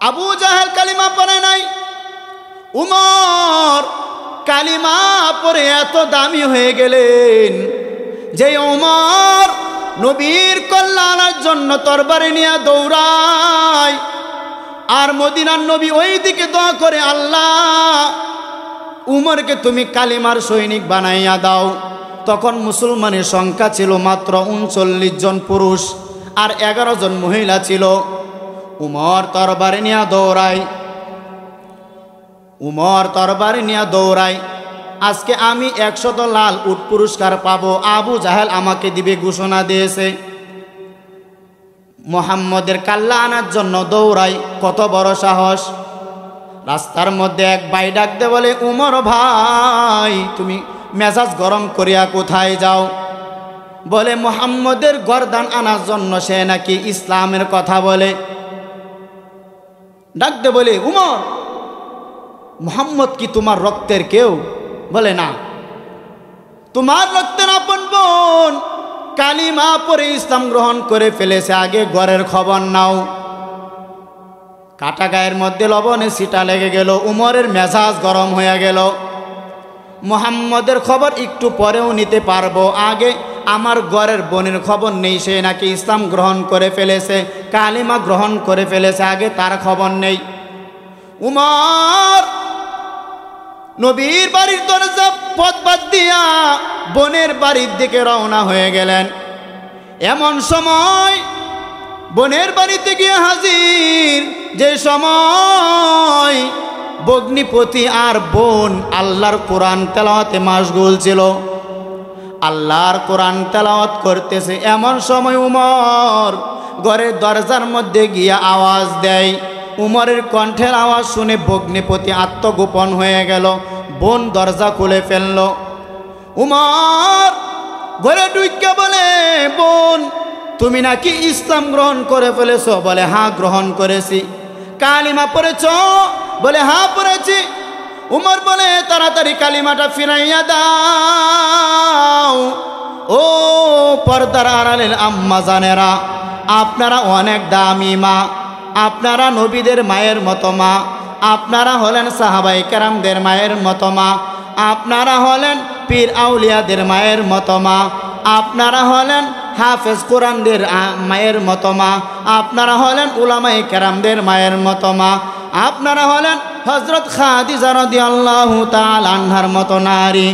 আবু জাহেল কালিমা পড়ে নাই, উমর কালিমা পড়ে এত দামি হয়ে গেলেন যে উমর নবীর কল্যাণের জন্য তরবারি নিয়ে দৌড়ায়। আর মদিনার নবী ওই দিকে দোয়া করে, আল্লাহ উমরকে তুমি কালিমার সৈনিক বানাইয়া দাও। তখন মুসলমানের সংখ্যা ছিল মাত্র 39 জন পুরুষ আর 11 জন মহিলা ছিল। উমর তরবারি নিয়ে দৌড়ায়, উমর তরবারি নিয়ে দৌড়ায়। আজকে আমি 100 লাল উট পুরস্কার পাবো, আবু জাহেল আমাকে দিবে ঘোষণা দিয়েছে। মুহাম্মদের কাল্লা আনার জন্য দৌড়াই, কত বড় সাহস! রাস্তার মধ্যে এক ভাই ডাক দে বলে, উমর ভাই তুমি মেজাজ গরম করিয়া কোথায় যাও? বলে মুহাম্মদের গর্দান আনার জন্য, সে নাকি ইসলামের কথা বলে। ডাক দে বলে, উমর মুহাম্মদ কি তোমার রক্তের কেউ? বলে না, তোমার রক্তের আপন বোন কালিমা পরে ইসলাম গ্রহণ করে ফেলেছে, আগে ঘরের খবর নাও। কাটা গায়ের মধ্যে লবণে ছিটা লেগে গেল, উমরের মেজাজ গরম হয়ে গেল। মুহাম্মদের খবর একটু পরেও নিতে পারবো, আগে আমার ঘরের বোনের খবর নেই, সে নাকি ইসলাম গ্রহণ করে ফেলেছে, কালিমা গ্রহণ করে ফেলেছে, আগে তার খবর নেই। উমর নবীর বাড়ির দরজা পথ বাদ দিয়া বোনের বাড়ির দিকে রওনা হয়ে গেলেন। এমন সময় বোনের বাড়িতে গিয়ে হাজির, যে সময় ভগ্নিপতি আর বোন আল্লাহর কোরআন তেলাওয়াতে মাশগুল ছিল, আল্লাহর কোরআন তেলাওয়াত করতেছে। এমন সময় উমর ঘরের দরজার মধ্যে গিয়া আওয়াজ দেয়। উমরের কণ্ঠের আওয়াজ শুনে ভগ্নিপতি আত্মগোপন হয়ে গেল, বোন দরজা খুলে ফেলল। উমর ঘরে ঢুকে বলে, বোন তুমি নাকি ইসলাম গ্রহণ করে ফেলেছ? বলে হ্যাঁ গ্রহণ করেছি। কালিমা পড়েছ? বলে হ্যাঁ পড়েছি। উমর বলে তাড়াতাড়ি কালিমাটা ফিরাইয়া দাও। ও পর্দার আড়ালের আম্মা জানেরা, আপনারা অনেক দামি মা, আপনারা নবীদের মায়ের মতো মা, আপনারা হলেন সাহাবায়ে কেরামদের মায়ের মতো মা, আপনারা হলেন পীর আউলিয়াদের মায়ের মতো মা, আপনারা হলেন হাফেজ কোরআনদের মায়ের মতো মা, আপনারা হলেন উলামায়ে কেরামদের মায়ের মতো মা, আপনারা হলেন হযরত খাদিজা রাদিয়াল্লাহু তাআলা আনহার মতো নারী,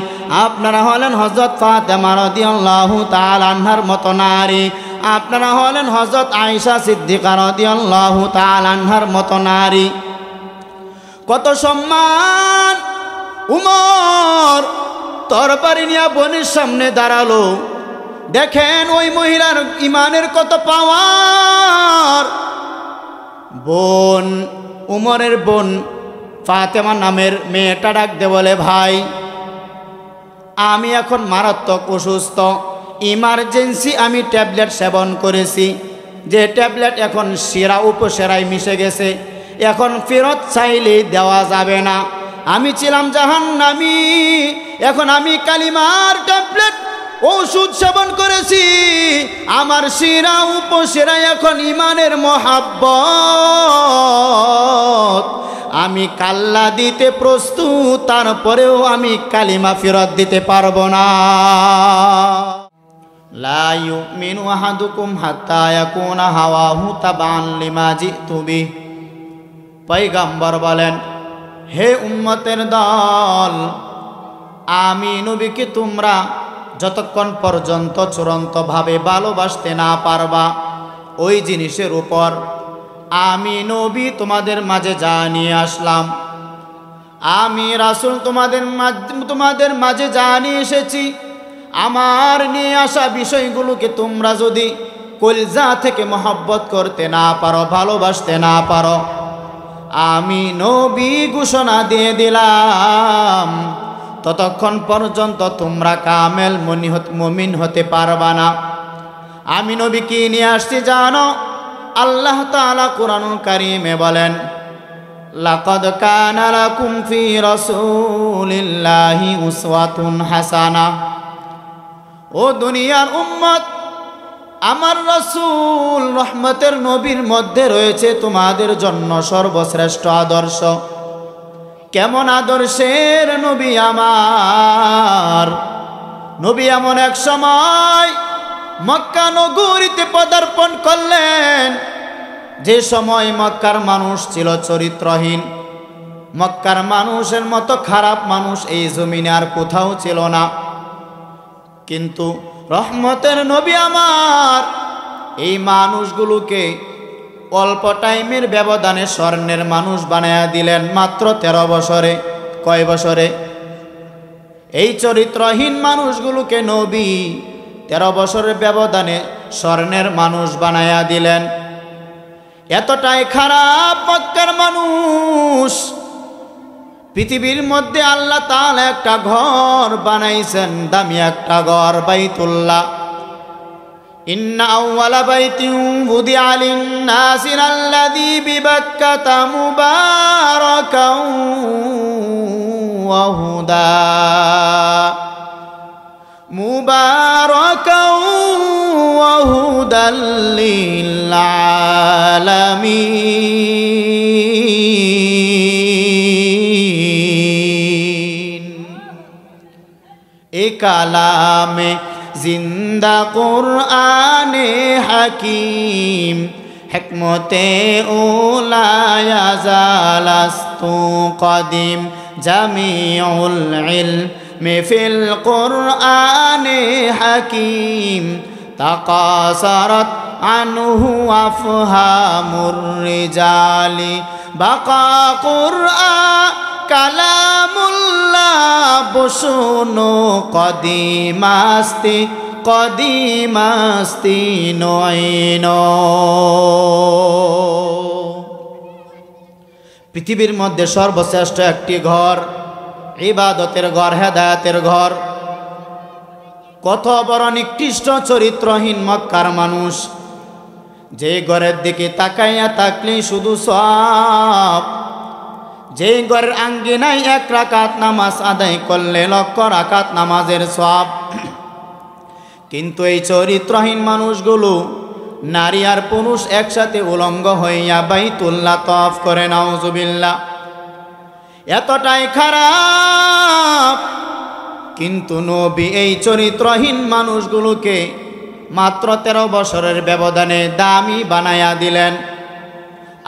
আপনারা হলেন হযরত ফাতেমা রাদিয়াল্লাহু তাআলা আনহার মতো নারী, আপনারা হলেন হযরত আয়েশা সিদ্দিকা রাদিয়াল্লাহু তাআলা আনহার মতো নারী। কত সম্মান! উমর তরবারি নিয়ে বোনের সামনে দাঁড়ালো। দেখেন ওই মহিলার ইমানের কত পাওয়ার। বোন, উমরের বোন ফাতেমা নামের মেয়েটা ডাক দে বলে, ভাই আমি এখন মারাত্মক অসুস্থ, ইমার্জেন্সি আমি ট্যাবলেট সেবন করেছি, যে ট্যাবলেট এখন শিরা উপশিরায় মিশে গেছে, এখন ফেরত চাইলে দেওয়া যাবে না। আমি ছিলাম জাহান্নামী, এখন আমি কালিমার ট্যাবলেট ওষুধ সেবন করেছি, আমার শিরা উপশিরা এখন ইমানের মহাব্বত, আমি কাল্লা দিতে প্রস্তুত, তারপরেও আমি কালিমা ফেরত দিতে পারবো না। লা ইউমিনু আহাদুকুম হাত্তা ইয়াকুনা হাওয়াহু তাবান লিমা জিতু বিহি। পয়গম্বর বলেন, হে উম্মতের দল, আমি নবীকে তোমরা যতক্ষণ পর্যন্ত চূড়ান্তভাবে ভালোবাসতে না পারবা, ওই জিনিসের উপর আমি নবী তোমাদের মাঝে যা নিয়ে আসলাম, আমি রাসূল তোমাদের মাঝে যা নিয়ে এসেছি, আমার নিয়ে আসা বিষয়গুলোকে তোমরা যদি কলজা থেকে মহব্বত করতে না পারো, ভালোবাসতে না পারো, আমি নবী ঘোষণা দিয়ে দিলাম ততক্ষণ পর্যন্ত তোমরা কামেল মুমিন হতে পারবা না। আমি নবী কি নিয়ে আসছি জানো? আল্লাহ তাআলা কুরআনুল কারীমে বলেন, লাকাদ কানা লাকুম ফি রাসূলিল্লাহি উসওয়াতুন হাসানাহ। ও দুনিয়ার উম্মত, আমার রাসূল রহমতের নবীর মধ্যে রয়েছে তোমাদের জন্য সর্বশ্রেষ্ঠ আদর্শ। কেমন আদর্শের নবী আমার নবী এমন এক সময় মক্কা নগরীতে পদার্পণ করলেন, যে সময় মক্কার মানুষ ছিল চরিত্রহীন। মক্কার মানুষের মতো খারাপ মানুষ এই জমিনে আর কোথাও ছিল না। কিন্তু রহমতের নবী আমার এই মানুষগুলোকে অল্প টাইমের ব্যবধানে স্বর্ণের মানুষ বানায়া দিলেন মাত্র 13 বছরে। কয় বছরে? এই চরিত্রহীন মানুষগুলোকে নবী 13 বছরের ব্যবধানে স্বর্ণের মানুষ বানায়া দিলেন। এতটাই খারাপ মক্কার মানুষ, পৃথিবীর মধ্যে আল্লাহ তাআলা একটা ঘর বানাইছেন, দামি একটা ঘর, বাইতুল্লাহ। ইন্না আউওয়ালা বাইতিন বুদিআ লিন-নাসি আল্লাযী বিবাক্কাতা মুবারাকাও ওয়া হুদা মুবারাকাও ওয়া হুদাল লিল আলামিন। এ কালামে জিন্দা কুরআনে হাকিম, হিকমতে উলায়া জালাস্তু কদিম, জামিউল ইলমি ফিল কুরআনে হাকিম, তাকাসারাত আনহু আফহামুর রিজালি, বাকা কুরআন কালামুল্লাহ বসুনো কদিমাস্তি কদিমাস্তি নয়ন। পৃথিবীর মধ্যে সর্বশ্রেষ্ঠ একটি ঘর, ইবাদতের ঘর, হেদায়েতের ঘর। কত বড় নিকৃষ্ট চরিত্রহীন মক্কার মানুষ, যে ঘরের দিকে তাকাইয়া থাকলেই শুধু সওয়াব, যে ঘরের আঙ্গিনায় 1 রাকাত নামাজ আদায় করলে 1,00,000 রাকাত নামাজের সওয়াব। কিন্তু এই চরিত্রহীন মানুষগুলো নারী আর পুরুষ একসাথে উলঙ্গ হইয়া বাইতুল্লাহ তওয়াফ করে, নাউজুবিল্লাহ। এতটাই খারাপ, কিন্তু নবী এই চরিত্রহীন মানুষগুলোকে মাত্র 13 বছরের ব্যবধানে দামি বানায়া দিলেন।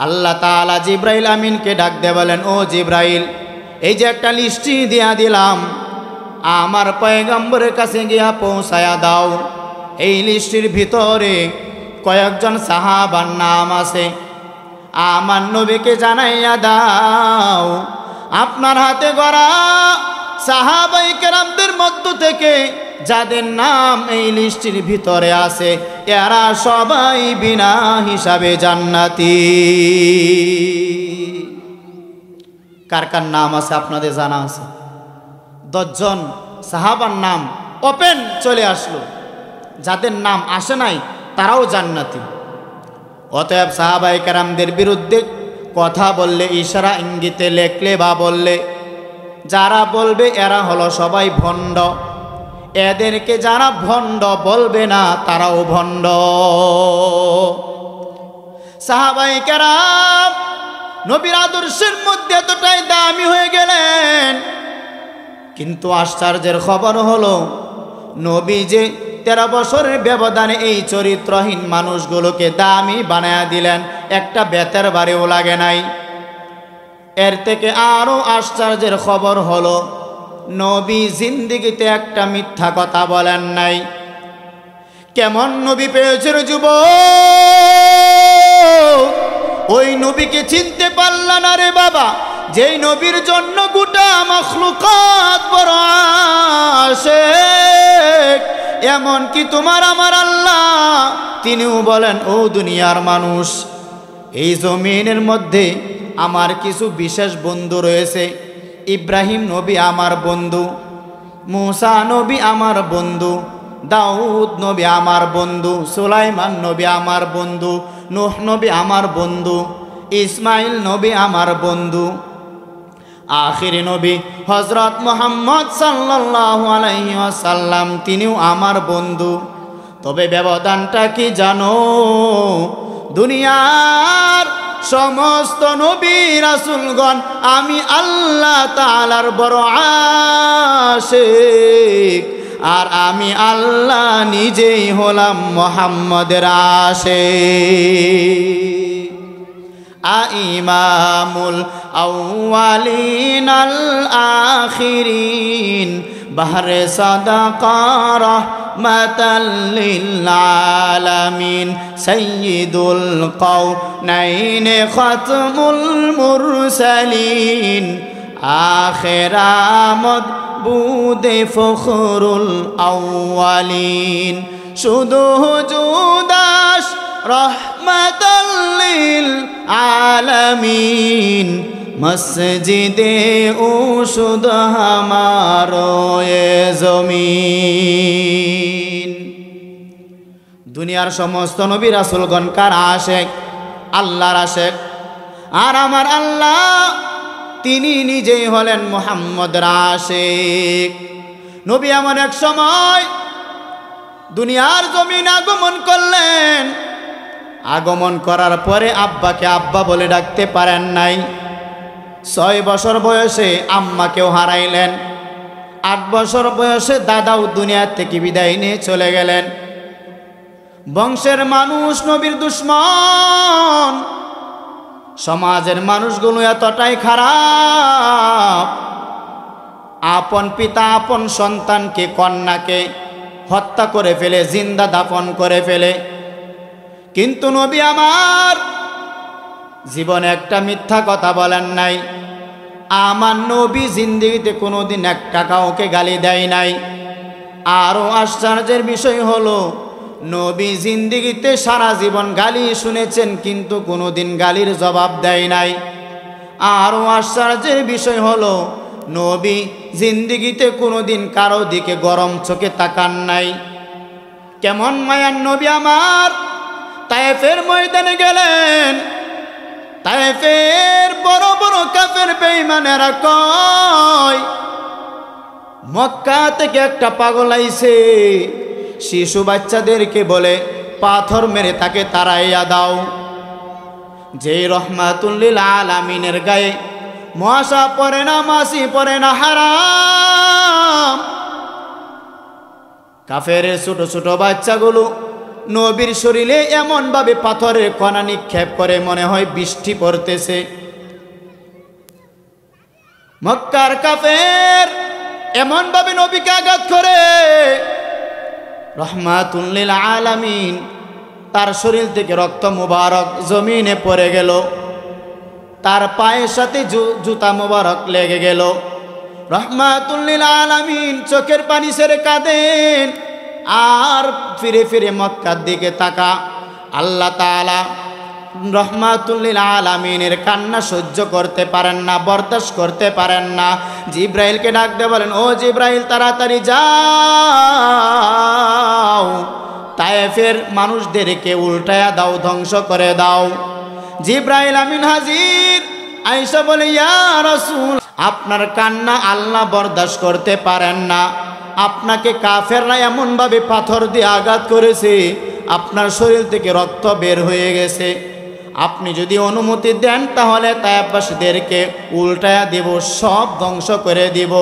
আল্লাহ তাআলা জিব্রাইল আমিনকে ডাক দিয়ে বলেন, ও জিব্রাইল, এই যে একটা লিস্টি দিয়া দিলাম, আমার পয়গম্বরের কাছে গিয়া পৌঁছায়া দাও। এই লিস্টির ভিতরে কয়েকজন সাহাবার নাম আছে, আমার নবীকে জানাইয়া দাও। আপনার হাতে গড়া সাহাবায়ে কেরামদের মধ্য থেকে যাদের নাম এই লিস্টির ভিতরে আছে, এরা সবাই বিনা হিসাবে জান্নাতি। কার কার নাম আছে আপনাদের জানা আছে? 10 জন সাহাবার নাম ওপেন চলে আসলো, যাদের নাম আসে নাই তারাও জান্নাতি। অতএব সাহাবায়ে কেরামদের বিরুদ্ধে কথা বললে, ইশারা ইঙ্গিতে লেখলে বা বললে, যারা বলবে এরা হলো সবাই ভণ্ড, এদেরকে যারা ভণ্ড বলবে না তারাও ভণ্ড। সাহাবায়ে কেরাম নবীর আদর্শের মধ্যে এতটাই দামি হয়ে গেলেন, কিন্তু আশ্চর্যের খবর হলো নবী যে 13 বছরের ব্যবধানে এই চরিত্রহীন মানুষগুলোকে দামি বানায়া দিলেন, একটা বেতের বাড়িও লাগে নাই। এর থেকে আরো আশ্চর্যের খবর হলো নবী জিন্দেগিতে একটা মিথ্যা কথা বলেন নাই। কেমন নবী পেয়েছেন যুবক? ওই নবীকে চিনতে পারলা না রে বাবা, যেই নবীর জন্য গোটা মাখলুকাত বড় আশিক। এমন কি তোমার আমার আল্লাহ তিনিও বলেন, ও দুনিয়ার মানুষ, এই জমিনের মধ্যে আমার কিছু বিশেষ বন্ধু রয়েছে। ইব্রাহিম নবী আমার বন্ধু, মুসা নবী আমার বন্ধু, দাউদ নবী আমার বন্ধু, সুলাইমান নবী আমার বন্ধু, নূহ নবী আমার বন্ধু, ইসমাইল নবী আমার বন্ধু, আখিরি নবী হযরত মুহাম্মদ সাল্লাল্লাহু আলাইহি ওয়াসাল্লাম তিনিও আমার বন্ধু। তবে ব্যবধানটা কি জানো? দুনিয়ার সমস্ত নবী রাসূলগণ আমি আল্লাহ তাআলার বড় আশিক, আর আমি আল্লাহ নিজেই হলাম মুহাম্মদের আশিক। ইমামুল আউয়ালিন আল আখিরিন বাহরে সাদাকা রাহমাতাল লিল আলামিন সাইয়্যিদুল কাউনাইন খাতমুল মুরসালিন আখিরামত বুদে ফখরুল আউয়ালিন শুধু জুদাস রহমাতাল লিল আলামিন মসজিদে উশুদ হামারো এ জমিন। দুনিয়ার সমস্ত নবী রাসূলগণ কার আশিক? আল্লাহর আশিক। আর আমার আল্লাহ তিনি নিজেই হলেন মুহাম্মদের আশিক। নবী এমন এক সময় দুনিয়ার জমিন আগমন করলেন। আগমন করার পরে আব্বাকে আব্বা বলে ডাকতে পারেন নাই। 6 বছর বয়সে আম্মাকেও হারাইলেন। 8 বছর বয়সে দাদাও দুনিয়া থেকে বিদায় নিয়ে চলে গেলেন। বংশের মানুষ নবীর দুশমন। সমাজের মানুষগুলো এতটাই খারাপ, আপন পিতা আপন সন্তানকে কন্যাকে হত্যা করে ফেলে, জিন্দা দাফন করে ফেলে। কিন্তু নবী আমার জীবনে একটা মিথ্যা কথা বলেন নাই। আমার নবী জিন্দেগিতে কোনোদিন একটা কাউকে গালি দেয় নাই। আরও আশ্চর্যের বিষয় হলো নবী জিন্দেগিতে সারা জীবন গালি শুনেছেন, কিন্তু কোনোদিন গালির জবাব দেয় নাই। আরও আশ্চর্যের বিষয় হলো নবী জিন্দেগিতে কোনোদিন কারো দিকে গরম চোখে তাকান নাই। কেমন মায়ার নবী আমার! তায়েফের ময়দানে গেলেন। তায়েফের বড় বড় কাফের বেঈমানেরা কয় মক্কা থেকে একটা পাগল আইছে, শিশু বাচ্চাদেরকে বলে পাথর মেরে তাকে তাড়াইয়া দাও। যেই রহমাতুল লিল আলামিনের গায়ে মশা পড়ে না, মাছি পড়ে না, হারাম। কাফের ছোট ছোট বাচ্চাগুলো নবীর শরীরে এমনভাবে পাথরের কণা নিক্ষেপ করে মনে হয় বৃষ্টি পড়তেছে। মক্কার কাফের এমনভাবে নবীকে আঘাত করে, রহমাতুল লিল আলামিন তার শরীর থেকে রক্ত মুবারক জমিনে পড়ে গেল। তার পায়ের সাথে জুতা মুবারক লেগে গেল। রহমাতুল লিল আলামিন চোখের পানি ছেড়ে কাঁদেন, আর ফিরে ফিরে মক্কার দিকে তাকা। আল্লাহ তাআলা রহমাতুল লিল আলামিনের কান্না সহ্য করতে পারেন না, বরদাস্ত করতে পারেন না। জিব্রাইলকে ডাক দিয়ে বলেন, ও জিব্রাইল তাড়াতাড়ি যাও, তায়েফের মানুষদেরকে উল্টায়া দাও, ধ্বংস করে দাও। জিব্রাইল আমিন হাজির। আয়েশা বলে, ইয়া রাসূল, আপনার কান্না আল্লাহ বরদাস্ত করতে পারেন না। আপনাকে কাফেররা এমনভাবে পাথর দিয়ে আঘাত করেছে, আপনার শরীর থেকে রক্ত বের হয়ে গেছে। আপনি যদি অনুমতি দেন তাহলে তায়েফবাসীদেরকে উল্টায়া দেব, সব ধ্বংস করে দিব।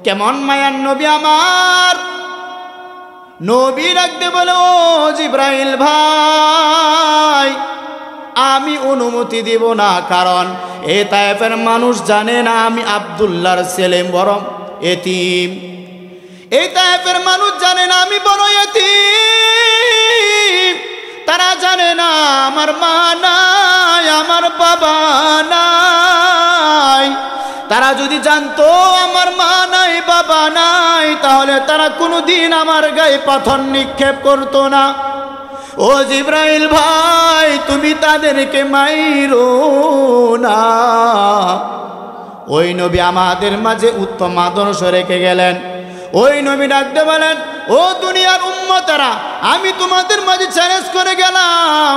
কেমন মায়ার নবী আমার! নবী রাখতে বলে, ও জিব্রাইল ভাই, আমি অনুমতি দিব না, কারণ এ তায়েফের মানুষ জানে না আমি আব্দুল্লাহর ছেলে, বড় এতিম। এই তায়েফের মানুষ জানে না আমি বড় এতিম। তারা জানে না আমার মা নাই, আমার বাবা নাই। তারা যদি জানতো আমার মা নাই, বাবা নাই, তাহলে তারা কোনোদিন আমার গায়ে পাথর নিক্ষেপ করতো না। ও জিব্রাইল ভাই, তুমি তাদেরকে মাইরো না। ওই নবী আমাদের মাঝে উত্তম আদর্শ রেখে গেলেন। ওই নবী ডাকতে বলেন, ও দুনিয়ার উম্মতেরা, আমি তোমাদের মাঝে চ্যালেঞ্জ করে গেলাম,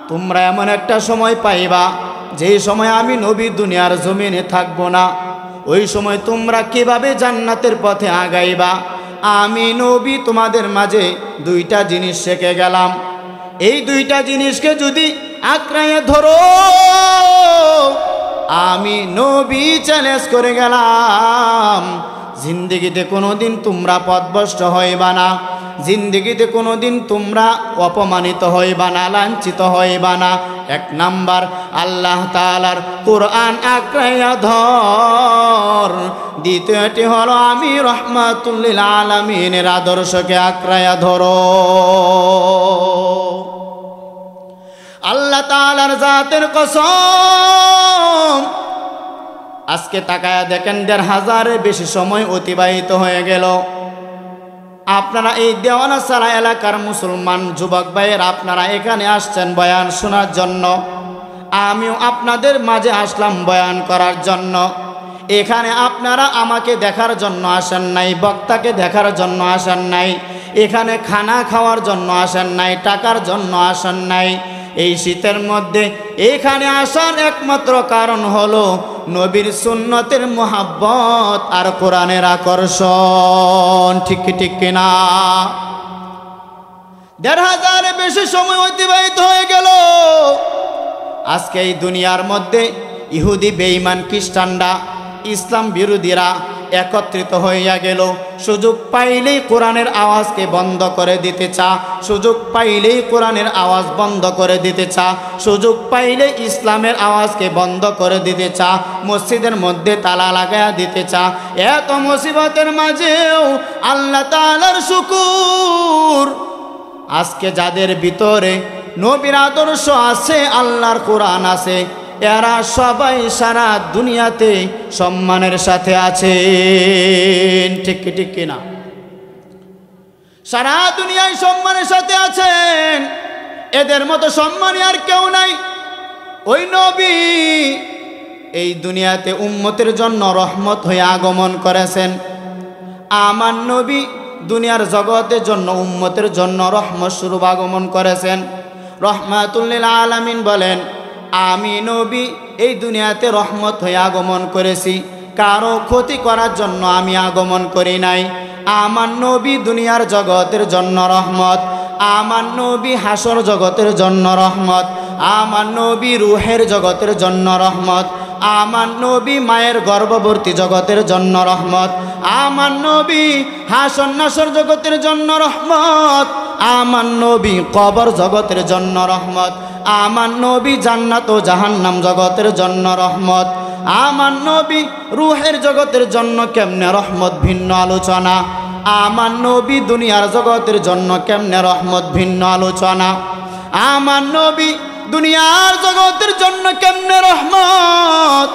তোমরা এমন একটা সময় পাইবা যেই সময় আমি নবী দুনিয়ার জমিনে থাকবো না। ওই সময় তোমরা কিভাবে জান্নাতের পথে আগাইবা আমি নবী তোমাদের মাঝে দুইটা জিনিস শিখে গেলাম, এই দুইটা জিনিসকে যদি আঁকড়াইয়ে ধরো, আমি নবী চ্যালেঞ্জ করে গেলাম, জিন্দেগিতে কোনোদিন তোমরা পথভ্রষ্ট হইবা না, জিন্দেগিতে কোনোদিন তোমরা অপমানিত হইবা না, লাঞ্ছিত হইবা না। এক নাম্বার, আল্লাহ তাআলার কোরআন আঁকড়াইয়া ধর। দ্বিতীয়টি হলো আমি রাহমাতুল লিল আলামিনের আদর্শকে আঁকড়াইয়া ধরো। আল্লাহ তাআলার জাতের কসম, আজকে তাকায়া দেখেন ১৫০০-এর বেশি সময় অতিবাহিত হয়ে গেল। আপনারা এই দেওয়ানাছড়া এলাকার মুসলমান যুবক ভাইয়ের আপনারা এখানে আসছেন বয়ান শোনার জন্য, আমিও আপনাদের মাঝে আসলাম বয়ান করার জন্য। এখানে আপনারা আমাকে দেখার জন্য আসেন নাই, বক্তাকে দেখার জন্য আসেন নাই, এখানে খানা খাওয়ার জন্য আসেন নাই, টাকার জন্য আসেন নাই। এই শীতের মধ্যে এখানে আসার একমাত্র কারণ হলো নবীর সুন্নতের মোহাব্বত আর কোরআনের আকর্ষণ। ঠিক ঠিক কিনা? ১৫০০-এর বেশি সময় অতিবাহিত হয়ে গেল। আজকে এই দুনিয়ার মধ্যে ইহুদি বেঈমান খ্রিস্টানরা ইসলাম বিরোধীরা একত্রিত হইয়া গেল। সুযোগ পাইলেই কোরআনের আওয়াজকে বন্ধ করে দিতে চা, সুযোগ পাইলেই কোরআনের আওয়াজ বন্ধ করে দিতে চা, সুযোগ পাইলে ইসলামের আওয়াজকে বন্ধ করে দিতে চা, মসজিদের মধ্যে তালা লাগায়া দিতে চা। এত মুসিবতের মাঝেও আল্লাহ তাআলার শুকর, আজকে যাদের ভিতরে নবীর আদর্শ আছে, আল্লাহর কোরআন আছে, এরা সবাই সারা দুনিয়াতে সম্মানের সাথে আছেন। ঠিক ঠিক কিনা? সারা দুনিয়ায় সম্মানের সাথে আছেন। এদের মতো সম্মানী আর কেউ নাই। ওই নবী এই দুনিয়াতে উম্মতের জন্য রহমত হয়ে আগমন করেছেন। আমার নবী দুনিয়ার জগতের জন্য উম্মতের জন্য রহমত স্বরূপ আগমন করেছেন। রাহমাতুল লিল আলামিন বলেন, আমি নবী এই দুনিয়াতে রহমত হয়ে আগমন করেছি, কারো ক্ষতি করার জন্য আমি আগমন করি নাই। আমার নবী দুনিয়ার জগতের জন্য রহমত, আমার নবী হাসর জগতের জন্য রহমত, আমার নবী রুহের জগতের জন্য রহমত, আমার নবী মায়ের গর্ভবর্তী জগতের জন্য রহমত, আমার নবী হাসর নাসর জগতের জন্য রহমত, আমার নবী কবর জগতের জন্য রহমত, আমার নবী জান্নাত ও জাহান্নাম জগতের জন্য রহমত, আমার নবী রুহের জগতের জন্য কেমনে রহমত ভিন্ন আলোচনা, আমার নবী দুনিয়ার জগতের জন্য কেমনে রহমত ভিন্ন আলোচনা, আমার নবী দুনিয়ার জগতের জন্য কেমনে রহমত,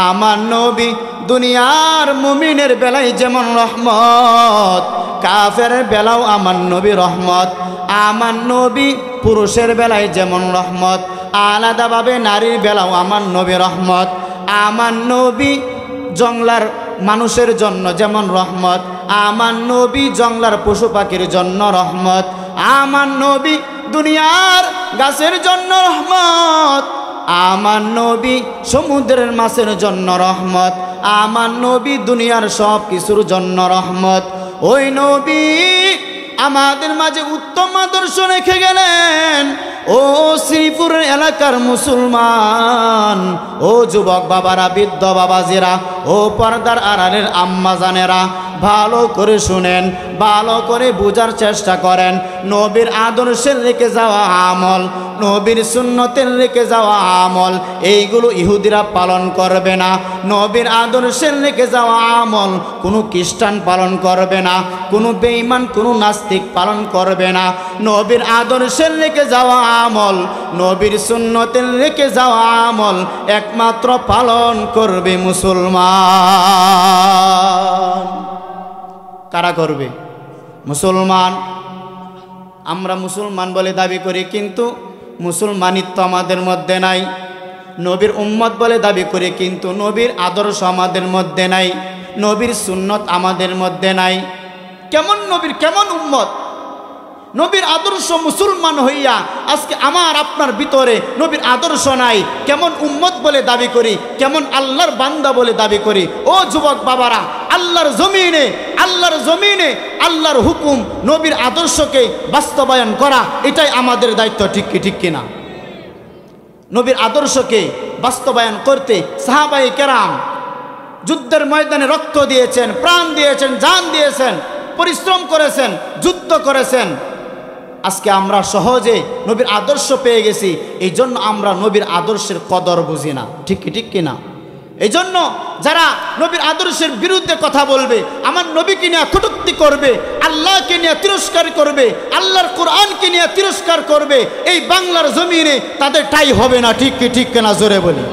আমার নবী দুনিয়ার মুমিনের বেলায় যেমন রহমত, কাফেরের বেলাও আমার নবী রহমত, আমার নবী পুরুষের বেলায় যেমন রহমত, আলাদাভাবে নারীর বেলাও আমার নবী রহমত, আমার নবী জংলার মানুষের জন্য যেমন রহমত, আমার নবী জংলার পশু পাখির জন্য রহমত, আমার নবী দুনিয়ার গাছের জন্য রহমত, আমার নবী সমুদ্রের মাছের জন্য রহমত, আমার নবী দুনিয়ার সব কিছুর জন্য রহমত। ওই নবী আমাদের মাঝে উত্তম আদর্শ রেখে গেলেন। ও শ্রীপুরের এলাকার মুসলমান, ও যুবক বাবারা, বৃদ্ধ বাবাজিরা, ও পর্দার আড়ালের আম্মা জানেরা, ভালো করে শুনেন, ভালো করে বোঝার চেষ্টা করেন। নবীর আদর্শের রেখে যাওয়া আমল, নবীর সুন্নতের রেখে যাওয়া আমল, এইগুলো ইহুদিরা পালন করবে না। নবীর আদর্শের রেখে যাওয়া আমল কোনো খ্রিস্টান পালন করবে না, কোনো বেঈমান, কোনো নাস্তিক পালন করবে না। নবীর আদর্শের রেখে যাওয়া আমল, নবীর সুন্নতের রেখে যাওয়া আমল একমাত্র পালন করবে মুসলমান। কারা করবে? মুসলমান। আমরা মুসলমান বলে দাবি করি, কিন্তু মুসলমানিত্ব আমাদের মধ্যে নাই। নবীর উম্মত বলে দাবি করি, কিন্তু নবীর আদর্শ আমাদের মধ্যে নাই, নবীর সুন্নত আমাদের মধ্যে নাই। কেমন নবীর, কেমন উম্মত? নবীর আদর্শ মুসলমান হইয়া আজকে আমার আপনার ভিতরে নবীর আদর্শ নাই। কেমন উম্মত বলে দাবি করি, কেমন আল্লাহর বান্দা বলে দাবি করি। ও যুবক বাবারা, আল্লাহর জমিনে আল্লাহর হুকুম নবীর আদর্শকে বাস্তবায়ন করা, এটাই আমাদের দায়িত্ব। ঠিক কিনা? নবীর আদর্শকে বাস্তবায়ন করতে সাহাবায়ে কেরাম যুদ্ধের ময়দানে রক্ত দিয়েছেন, প্রাণ দিয়েছেন, জান দিয়েছেন, পরিশ্রম করেছেন, যুদ্ধ করেছেন। আজকে আমরা সহজে নবীর আদর্শ পেয়ে গেছি, এই জন্য আমরা নবীর আদর্শের কদর বুঝি না। ঠিক কিনা? এই জন্য যারা নবীর আদর্শের বিরুদ্ধে কথা বলবে, আমার নবীকে নিয়ে কটূক্তি করবে, আল্লাহকে নিয়ে তিরস্কার করবে, আল্লাহর কোরআনকে নিয়ে তিরস্কার করবে, এই বাংলার জমিনে তাদের ঠাঁই হবে না। ঠিক কিনা? জোরে বলি।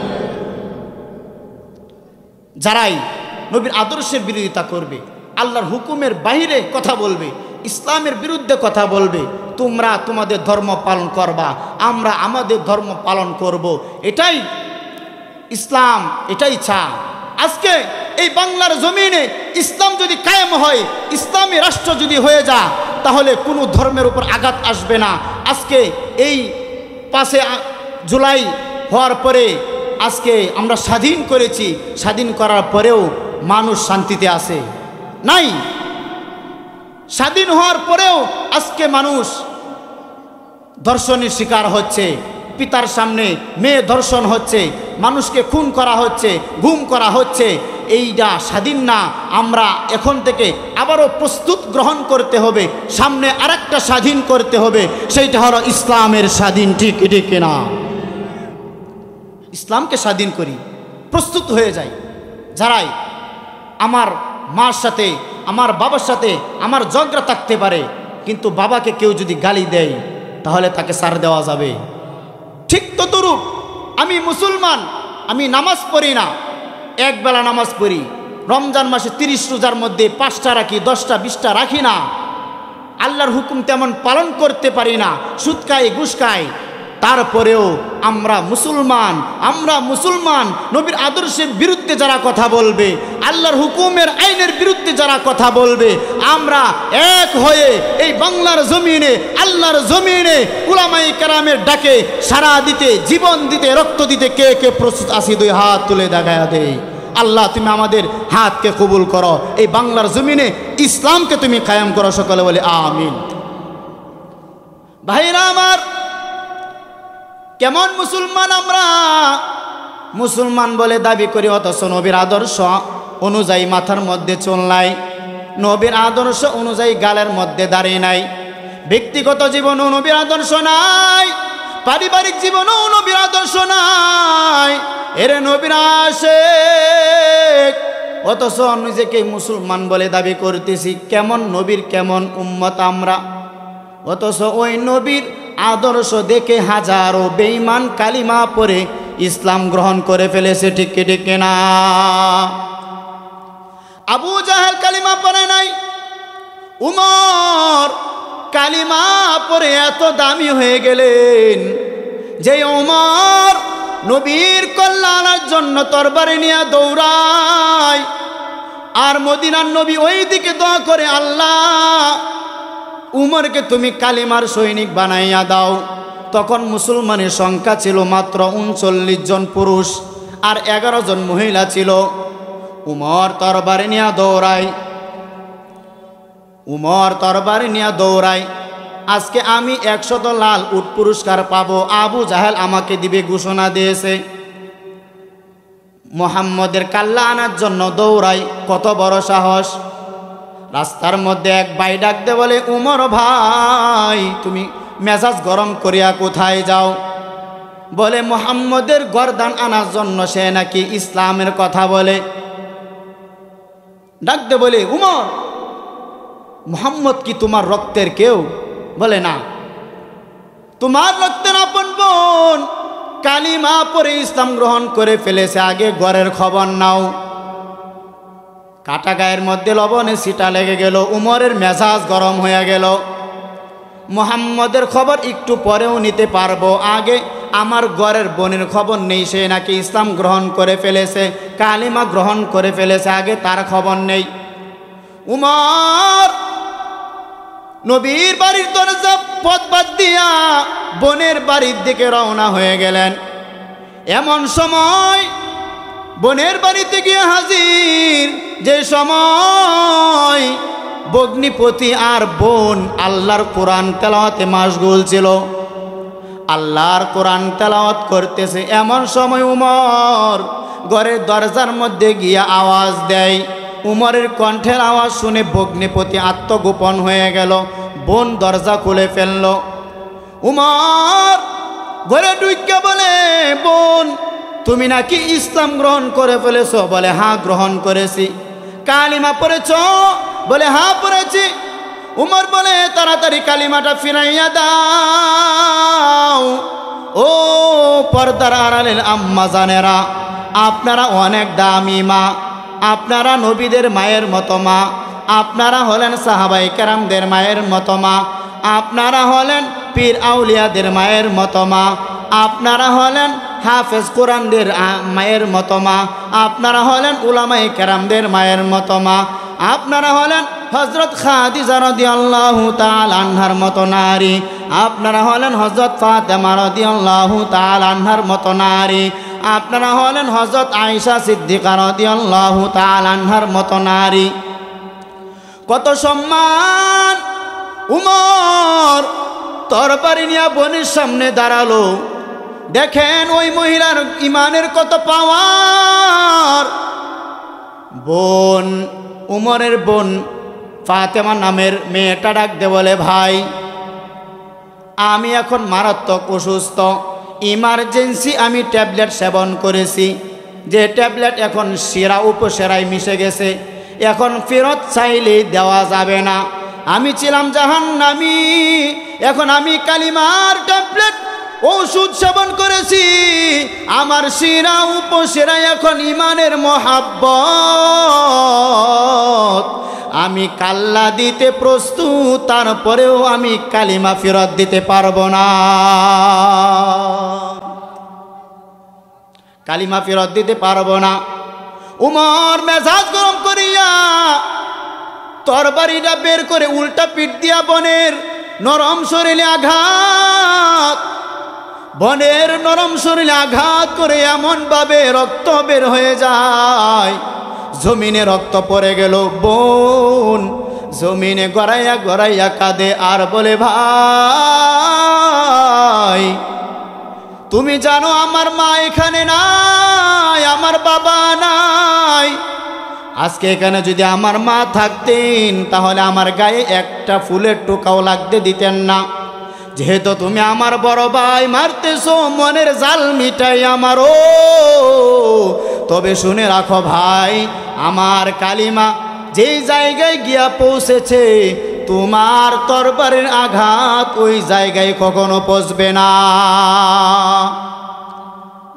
যারাই নবীর আদর্শের বিরোধিতা করবে, আল্লাহর হুকুমের বাইরে কথা বলবে, ইসলামের বিরুদ্ধে কথা বলবে, তোমরা তোমাদের ধর্ম পালন করবা, আমরা আমাদের ধর্ম পালন করব, এটাই ইসলাম, এটাই চা। আজকে এই বাংলার জমিনে ইসলাম যদি কায়েম হয়, ইসলামী রাষ্ট্র যদি হয়ে যায়, তাহলে কোনো ধর্মের উপর আঘাত আসবে না। আজকে এই 5 জুলাই হওয়ার পরে আজকে আমরা স্বাধীন করেছি, স্বাধীন করার পরেও মানুষ শান্তিতে আছে নাই। স্বাধীন হওয়ার পরেও আজকে মানুষ ধর্ষণের শিকার হচ্ছে, পিতার সামনে মেয়ে ধর্ষণ হচ্ছে, মানুষকে খুন করা হচ্ছে, গুম করা হচ্ছে। এইটা স্বাধীন না। আমরা এখন থেকে আবারও প্রস্তুত গ্রহণ করতে হবে, সামনে আরেকটা স্বাধীন করতে হবে, সেইটা হলো ইসলামের স্বাধীন। ঠিক কিনা? ইসলামকে স্বাধীন করি, প্রস্তুত হয়ে যাই। যারাই আমার মার সাথে, আমার বাবার সাথে আমার ঝগড়া থাকতে পারে, কিন্তু বাবাকে কেউ যদি গালি দেয় তাহলে তাকে ছাড় দেওয়া যাবে। ঠিক ততরূপ আমি মুসলমান, আমি নামাজ পড়ি না, একবেলা নামাজ পড়ি, রমজান মাসে 30 রোজার মধ্যে 5টা রাখি, 10টা 20টা রাখি না, আল্লাহর হুকুম তেমন পালন করতে পারি না, সুদ খাই, ঘুষ খাই, তারপরেও আমরা মুসলমান। নবীর আদর্শের বিরুদ্ধে যারা কথা বলবে, আল্লাহর হুকুমের আইনের বিরুদ্ধে যারা কথা বলবে, আমরা এক হয়ে এই বাংলার জমিনে, আল্লাহর জমিনে উলামায়ে কেরামের ডাকে সাড়া দিতে, জীবন দিতে, রক্ত দিতে কে কে প্রস্তুত আছি? 2 হাত তুলে দেখায়া দেই। আল্লাহ তুমি আমাদের হাতকে কবুল করো, এই বাংলার জমিনে ইসলামকে তুমি কায়েম করো। সকলে বলে আমিন। ভাইরা আমার, কেমন মুসলমান আমরা? মুসলমান বলে দাবি করি, অথচ নবীর আদর্শ অনুযায়ী মাথার মধ্যে চুল নাই, নবীর আদর্শ অনুযায়ী গালের মধ্যে দাঁড়িয়ে নাই, ব্যক্তিগত জীবনও নবীর আদর্শ নাই, পারিবারিক জীবনও নবীর আদর্শ নাই। এরে নবীর আশিক, অথচ নিজেকে মুসলমান বলে দাবি করতেছি। কেমন নবীর কেমন উম্মত আমরা, অথচ ওই নবীর আদর্শ দেখে হাজারো বেঈমান কালিমা পড়ে ইসলাম গ্রহণ করে ফেলেছে। ঠিক না? আবু জাহেল কালিমা পড়ে নাই, উমর কালিমা পড়ে এত দামি হয়ে গেলেন যে উমর নবীর কল্যাণের জন্য তরবারি নিয়ে দৌড়ায়, আর মদিনার নবী ওই দিকে দোয়া করে, আল্লাহ উমরকে তুমি কালিমার সৈনিক বানাইয়া দাও। তখন মুসলমানের সংখ্যা ছিল মাত্র 39 জন পুরুষ আর 11 জন মহিলা ছিল। উমর তরবারি নিয়ে দৌড়ায়, আজকে আমি 100 লাল উট পুরস্কার পাবো, আবু জাহেল আমাকে দিবে ঘোষণা দিয়েছে। মুহাম্মদের কাল্লা আনার জন্য দৌড়াই, কত বড় সাহস! রাস্তার মধ্যে এক ভাই ডাকতে বলে, উমর ভাই তুমি মেজাজ গরম করিয়া কোথায় যাও? বলে মুহাম্মদের গর্দান আনার জন্য, সে নাকি ইসলামের কথা বলে। ডাকতে বলে, উমর মুহাম্মদ কি তোমার রক্তের কেউ? বলে না, তোমার রক্তের আপন বোন কালিমা পরে ইসলাম গ্রহণ করে ফেলেছে, আগে ঘরের খবর নাও। কাটা গায়ের মধ্যে লবণে ছিটা লেগে গেল, উমরের মেজাজ গরম হয়ে গেল। মুহাম্মদের খবর একটু পরেও নিতে পারবো, আগে আমার ঘরের বোনের খবর নেই, সে নাকি ইসলাম গ্রহণ করে ফেলেছে, কালিমা গ্রহণ করে ফেলেছে, আগে তার খবর নেই। উমর নবীর বাড়ির দরজা পথ বাদ দিয়া বোনের বাড়ির দিকে রওনা হয়ে গেলেন। এমন সময় বোনের বাড়ি বাড়িতে গিয়ে হাজির। যে সময় ভগ্নিপতি আর বোন আল্লাহর কোরআন তেলাওয়াতে মাশগুল ছিল, আল্লাহর কোরআন তেলাওয়াত করতেছে, এমন সময় উমর ঘরের দরজার মধ্যে গিয়ে আওয়াজ দেয়। উমরের কণ্ঠের আওয়াজ শুনে ভগ্নিপতি আত্মগোপন হয়ে গেল, বোন দরজা খুলে ফেলল। উমর ঘরে ঢুকে বলে, বোন তুমি নাকি ইসলাম গ্রহণ করে ফেলেছো? বলে হ্যাঁ গ্রহণ করেছি। কালিমা পড়েছ? বলে হ্যাঁ পড়েছি। উমর বলে তাড়াতাড়ি কালিমাটা ফিরাইয়া দাও। ও পর্দার আড়ালের আম্মা জানেরা, আপনারা অনেক দামি মা, আপনারা নবীদের মায়ের মতো মা, আপনারা হলেন সাহাবায়ে কেরামদের মায়ের মতো মা, আপনারা হলেন পীর আউলিয়াদের মায়ের মতো মা, আপনারা হলেন হাফেজ কোরআনদের মায়ের মতো মা, আপনারা হলেন উলামায়ে কেরামদের মায়ের মতো মা, আপনারা হলেন হযরত খাদিজা রাদিয়াল্লাহু তাআলা আনহার মতো নারী, আপনারা হলেন হযরত ফাতেমা রাদিয়াল্লাহু তাআলা আনহার মতো নারী, আপনারা হলেন হযরত আয়েশা সিদ্দিকা রাদিয়াল্লাহু তাআলা আনহার মতো নারী। কত সম্মান! উমর তরবারি নিয়ে বোনের সামনে দাঁড়ালো। দেখেন ওই মহিলার ইমানের কত পাওয়ার। বোন, উমরের বোন ফাতেমা নামের মেয়েটা ডাক দে বলে, ভাই আমি এখন মারাত্মক অসুস্থ, ইমার্জেন্সি আমি ট্যাবলেট সেবন করেছি, যে ট্যাবলেট এখন শিরা উপশিরায় মিশে গেছে, এখন ফেরত চাইলে দেওয়া যাবে না। আমি ছিলাম জাহান্নামী, এখন আমি কালিমার ট্যাবলেট ওষুধ সেবন করেছি, আমার শিরা উপশিরায় এখন ইমানের মহাব্বত, আমি কাল্লা দিতে প্রস্তুত, তারপরেও আমি কালিমা ফেরত দিতে পারবো না, কালিমা ফেরত দিতে পারবো না। উমর মেজাজ গরম করিয়া তরবারিটা বের করে উল্টা পিঠ দিয়া বোনের নরম শরীরে আঘাত, বোনের নরম শরীরে আঘাত করে এমনভাবে রক্ত বের হয়ে যায়, জমিনে রক্ত পড়ে গেল। বোন জমিনে গড়াইয়া গড়াইয়া কাঁদে আর বলে, ভাই তুমি জানো আমার মা এখানে নাই, আমার বাবা নাই, আজকে এখানে যদি আমার মা থাকতেন তাহলে আমার গায়ে একটা ফুলের টোকাও লাগতে দিতেন না। যেহেতু তুমি আমার বড় ভাই মারতেছো, মনের জাল মিটাই আমারও। তবে শুনে রাখো ভাই, আমার কালিমা যেই জায়গায় গিয়া পৌঁছেছে, তোমার তরবারের আঘাত ওই জায়গায় কখনো পৌঁছবে না।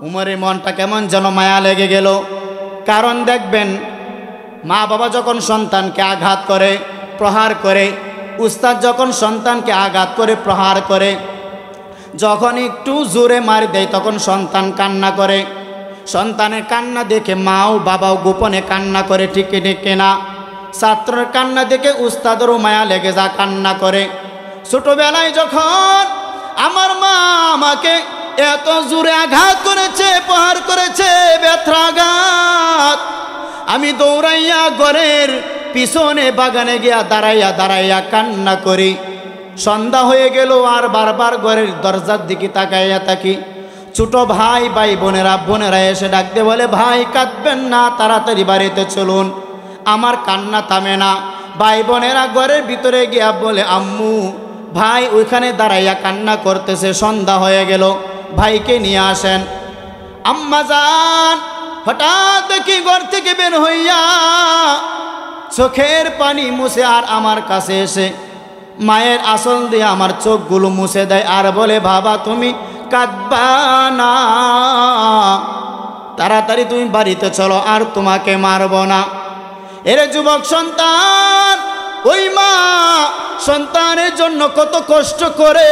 উমরের মনটা কেমন যেন মায়া লেগে গেল। কারণ দেখবেন, মা বাবা যখন সন্তানকে আঘাত করে, প্রহার করে, উস্তাদ যখন সন্তানকে আঘাত করে, প্রহার করে, যখন একটু জোরে মার দেয় তখন সন্তান কান্না করে। সন্তানের কান্না দেখে মাও বাবাও গোপনে কান্না করে, ঠিক না? ছাত্রের কান্না দেখে উস্তাদেরও মায়া লেগে যা, কান্না করে। ছোটবেলায় যখন আমার মা আমাকে এত জোরে আঘাত করেছে, প্রহার করেছে, ব্যথাঘাত, আমি দৌড়াইয়া ঘরের পিছনে বাগানে গিয়া দাঁড়াইয়া দাঁড়াইয়া কান্না করি। সন্ধ্যা হয়ে গেল আর বারবার ঘরের দরজার দিকে তাকাইয়া থাকি। ছোট ভাই ভাই বোনেরা এসে ডাকতে বলে, ভাই কাঁদবেন না, তাড়াতাড়ি বাড়িতে চলুন, আমার কান্না থামে না। ভাই বোনেরা ঘরের ভিতরে গিয়া বলে, আম্মু ভাই ওইখানে দাঁড়াইয়া কান্না করতেছে, সন্ধ্যা হয়ে গেল, ভাইকে নিয়ে আসেন। আম্মা যান হঠাৎ দেখি ঘর থেকে বের হইয়া চোখের পানি মুছে আর আমার কাছে এসে মায়ের আঁচল দিয়ে আমার চোখগুলো মুছে দেয় আর বলে, বাবা তুমি কাঁদবা না, তাড়াতাড়ি তুমি বাড়িতে চলো, আর তোমাকে মারব না। এর যুবক সন্তান, ওই মা সন্তানের জন্য কত কষ্ট করে,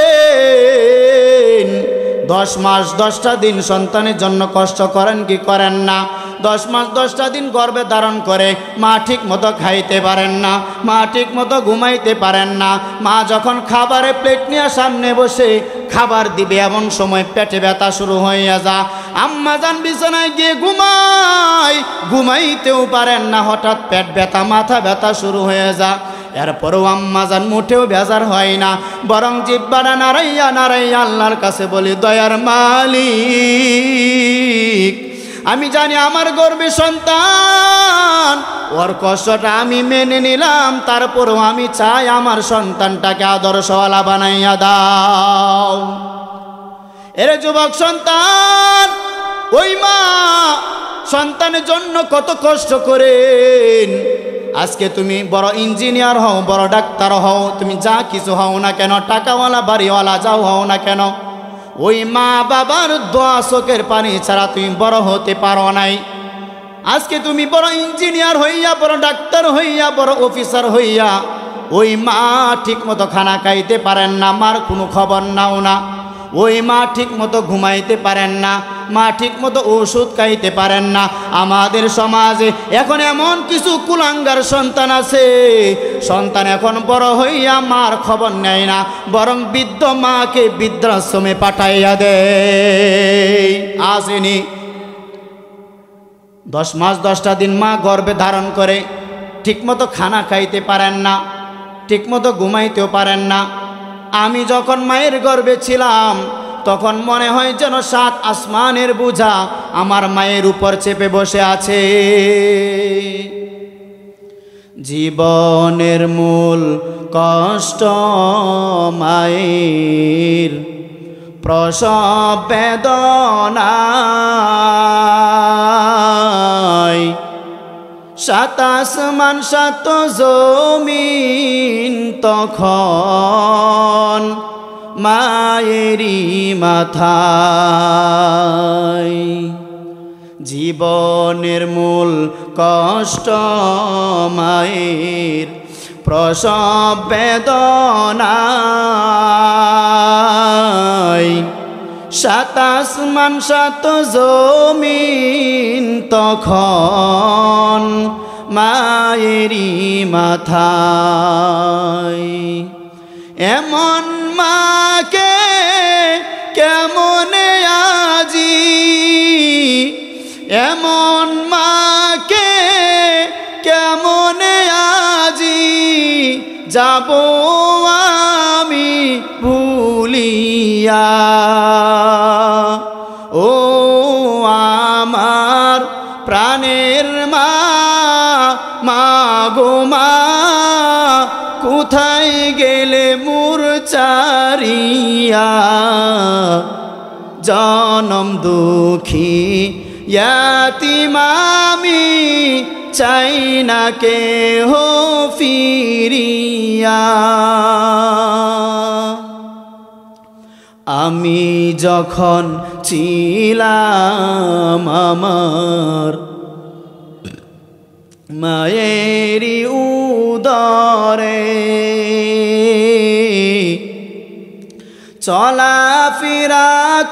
10 মাস 10টা দিন সন্তানের জন্য কষ্ট করেন কি করেন না? 10 মাস 10টা দিন গর্ভে ধারণ করে, মা ঠিক মতো খাইতে পারেন না, মা ঠিক মতো ঘুমাইতে পারেন না। মা যখন খাবারে প্লেট নিয়ে সামনে বসে খাবার দিবে, এমন সময় পেটে ব্যথা শুরু হইয়া যা। আম্মা যান বিছানায় গিয়ে ঘুমাইতেও পারেন না, হঠাৎ পেট ব্যথা মাথা ব্যথা শুরু হয়ে যায়। এরপরও আম্মাজান মোটেও বেজার হয় না, বরং জিহ্বাটা নাড়াইয়া নাড়াইয়া আল্লাহর কাছে বলি, দয়ার মালিক, আমি জানি আমার গর্ভে সন্তান, ওর কষ্টটা আমি মেনে নিলাম, তারপরও আমি চাই আমার সন্তানটাকে আদর্শওয়ালা বানাইয়া দাও। এরে যুবক সন্তান, ওই মা সন্তানের জন্য কত কষ্ট করেন। আজকে তুমি বড় ইঞ্জিনিয়ার হও, বড় ডাক্তার হও, তুমি যা কিছু হও না কেন, টাকাওয়ালা বাড়িওয়ালা যাও হও না কেন, ওই মা বাবার দোয়া চোখের পানি ছাড়া তুমি বড় হতে পারো নাই। আজকে তুমি বড় ইঞ্জিনিয়ার হইয়া, বড় ডাক্তার হইয়া, বড় অফিসার হইয়া ওই মা ঠিক মতো খানা খাইতে পারেন না, মার কোনো খবর নাও না। ওই মা ঠিক মতো ঘুমাইতে পারেন না, মা ঠিক মতো ওষুধ খাইতে পারেন না। আমাদের সমাজে এখন এমন কিছু কুলাঙ্গার সন্তান আছে, সন্তান এখন বড় হইয়া মার খবর নেয় না, বরং বৃদ্ধ মাকে বৃদ্ধাশ্রমে পাঠাইয়া দেয়। আসেনি 10 মাস 10টা দিন মা গর্ভে ধারণ করে, ঠিকমতো খানা খাইতে পারেন না, ঠিকমতো ঘুমাইতেও পারেন না। আমি যখন মায়ের গর্ভে ছিলাম তখন মনে হয় যেন 7 আসমানের বোঝা আমার মায়ের উপর চেপে বসে আছে। জীবনের মূল কষ্ট মায়ের, প্রসব বেদনায়, 7 আসমান 7 জমিন তখন মায়েরই মাথায়। জীবনের মূল কষ্ট মায়ের, প্রসব বেদনায়, 7 আসমান 7 জমিন তখন মায়েরই মাথায়। এমন মাকে কেমনে আজি, এমন মাকে কেমনে আজি যাব আমি ভুলিয়া। ও আমার প্রাণের মা, মা গো মা, কোথায় গেলে মোর চারিয়া। জনম দুঃখী ইয়াতীম আমি, চাই না কেহ ফিরিয়া। আমি যখন ছিলাম আমার মায়েরই উদরে, চলাফেরা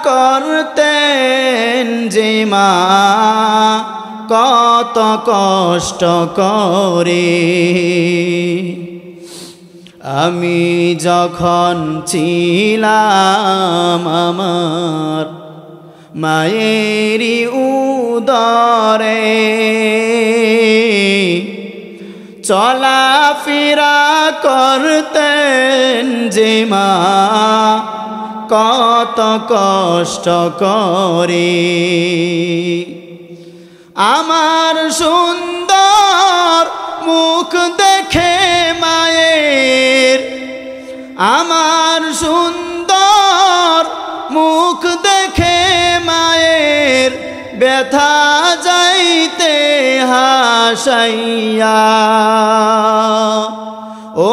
করতেন যে মা কত কষ্ট করে। আমি যখন ছিলাম আমার মায়েরই উদরে, চলাফেরা করতেন যে মা কত কষ্ট করে। আমার সুন্দর মুখ দেখে মায়ের, আমার সুন্দর মুখ দেখে মায়ের ব্যথা যাইতে হাসাইয়া। ও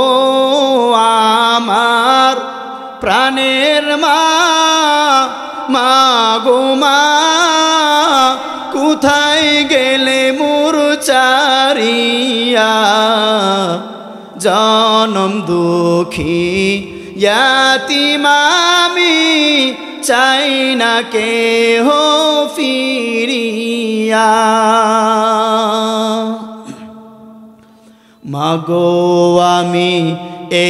আমার প্রাণের মা, মা গো মা, কোথায় গেলে মোর চারিয়া। জনম দুঃখী ইয়াতীম আমি, চাই না কেহ ফিরিয়া। মাগো আমি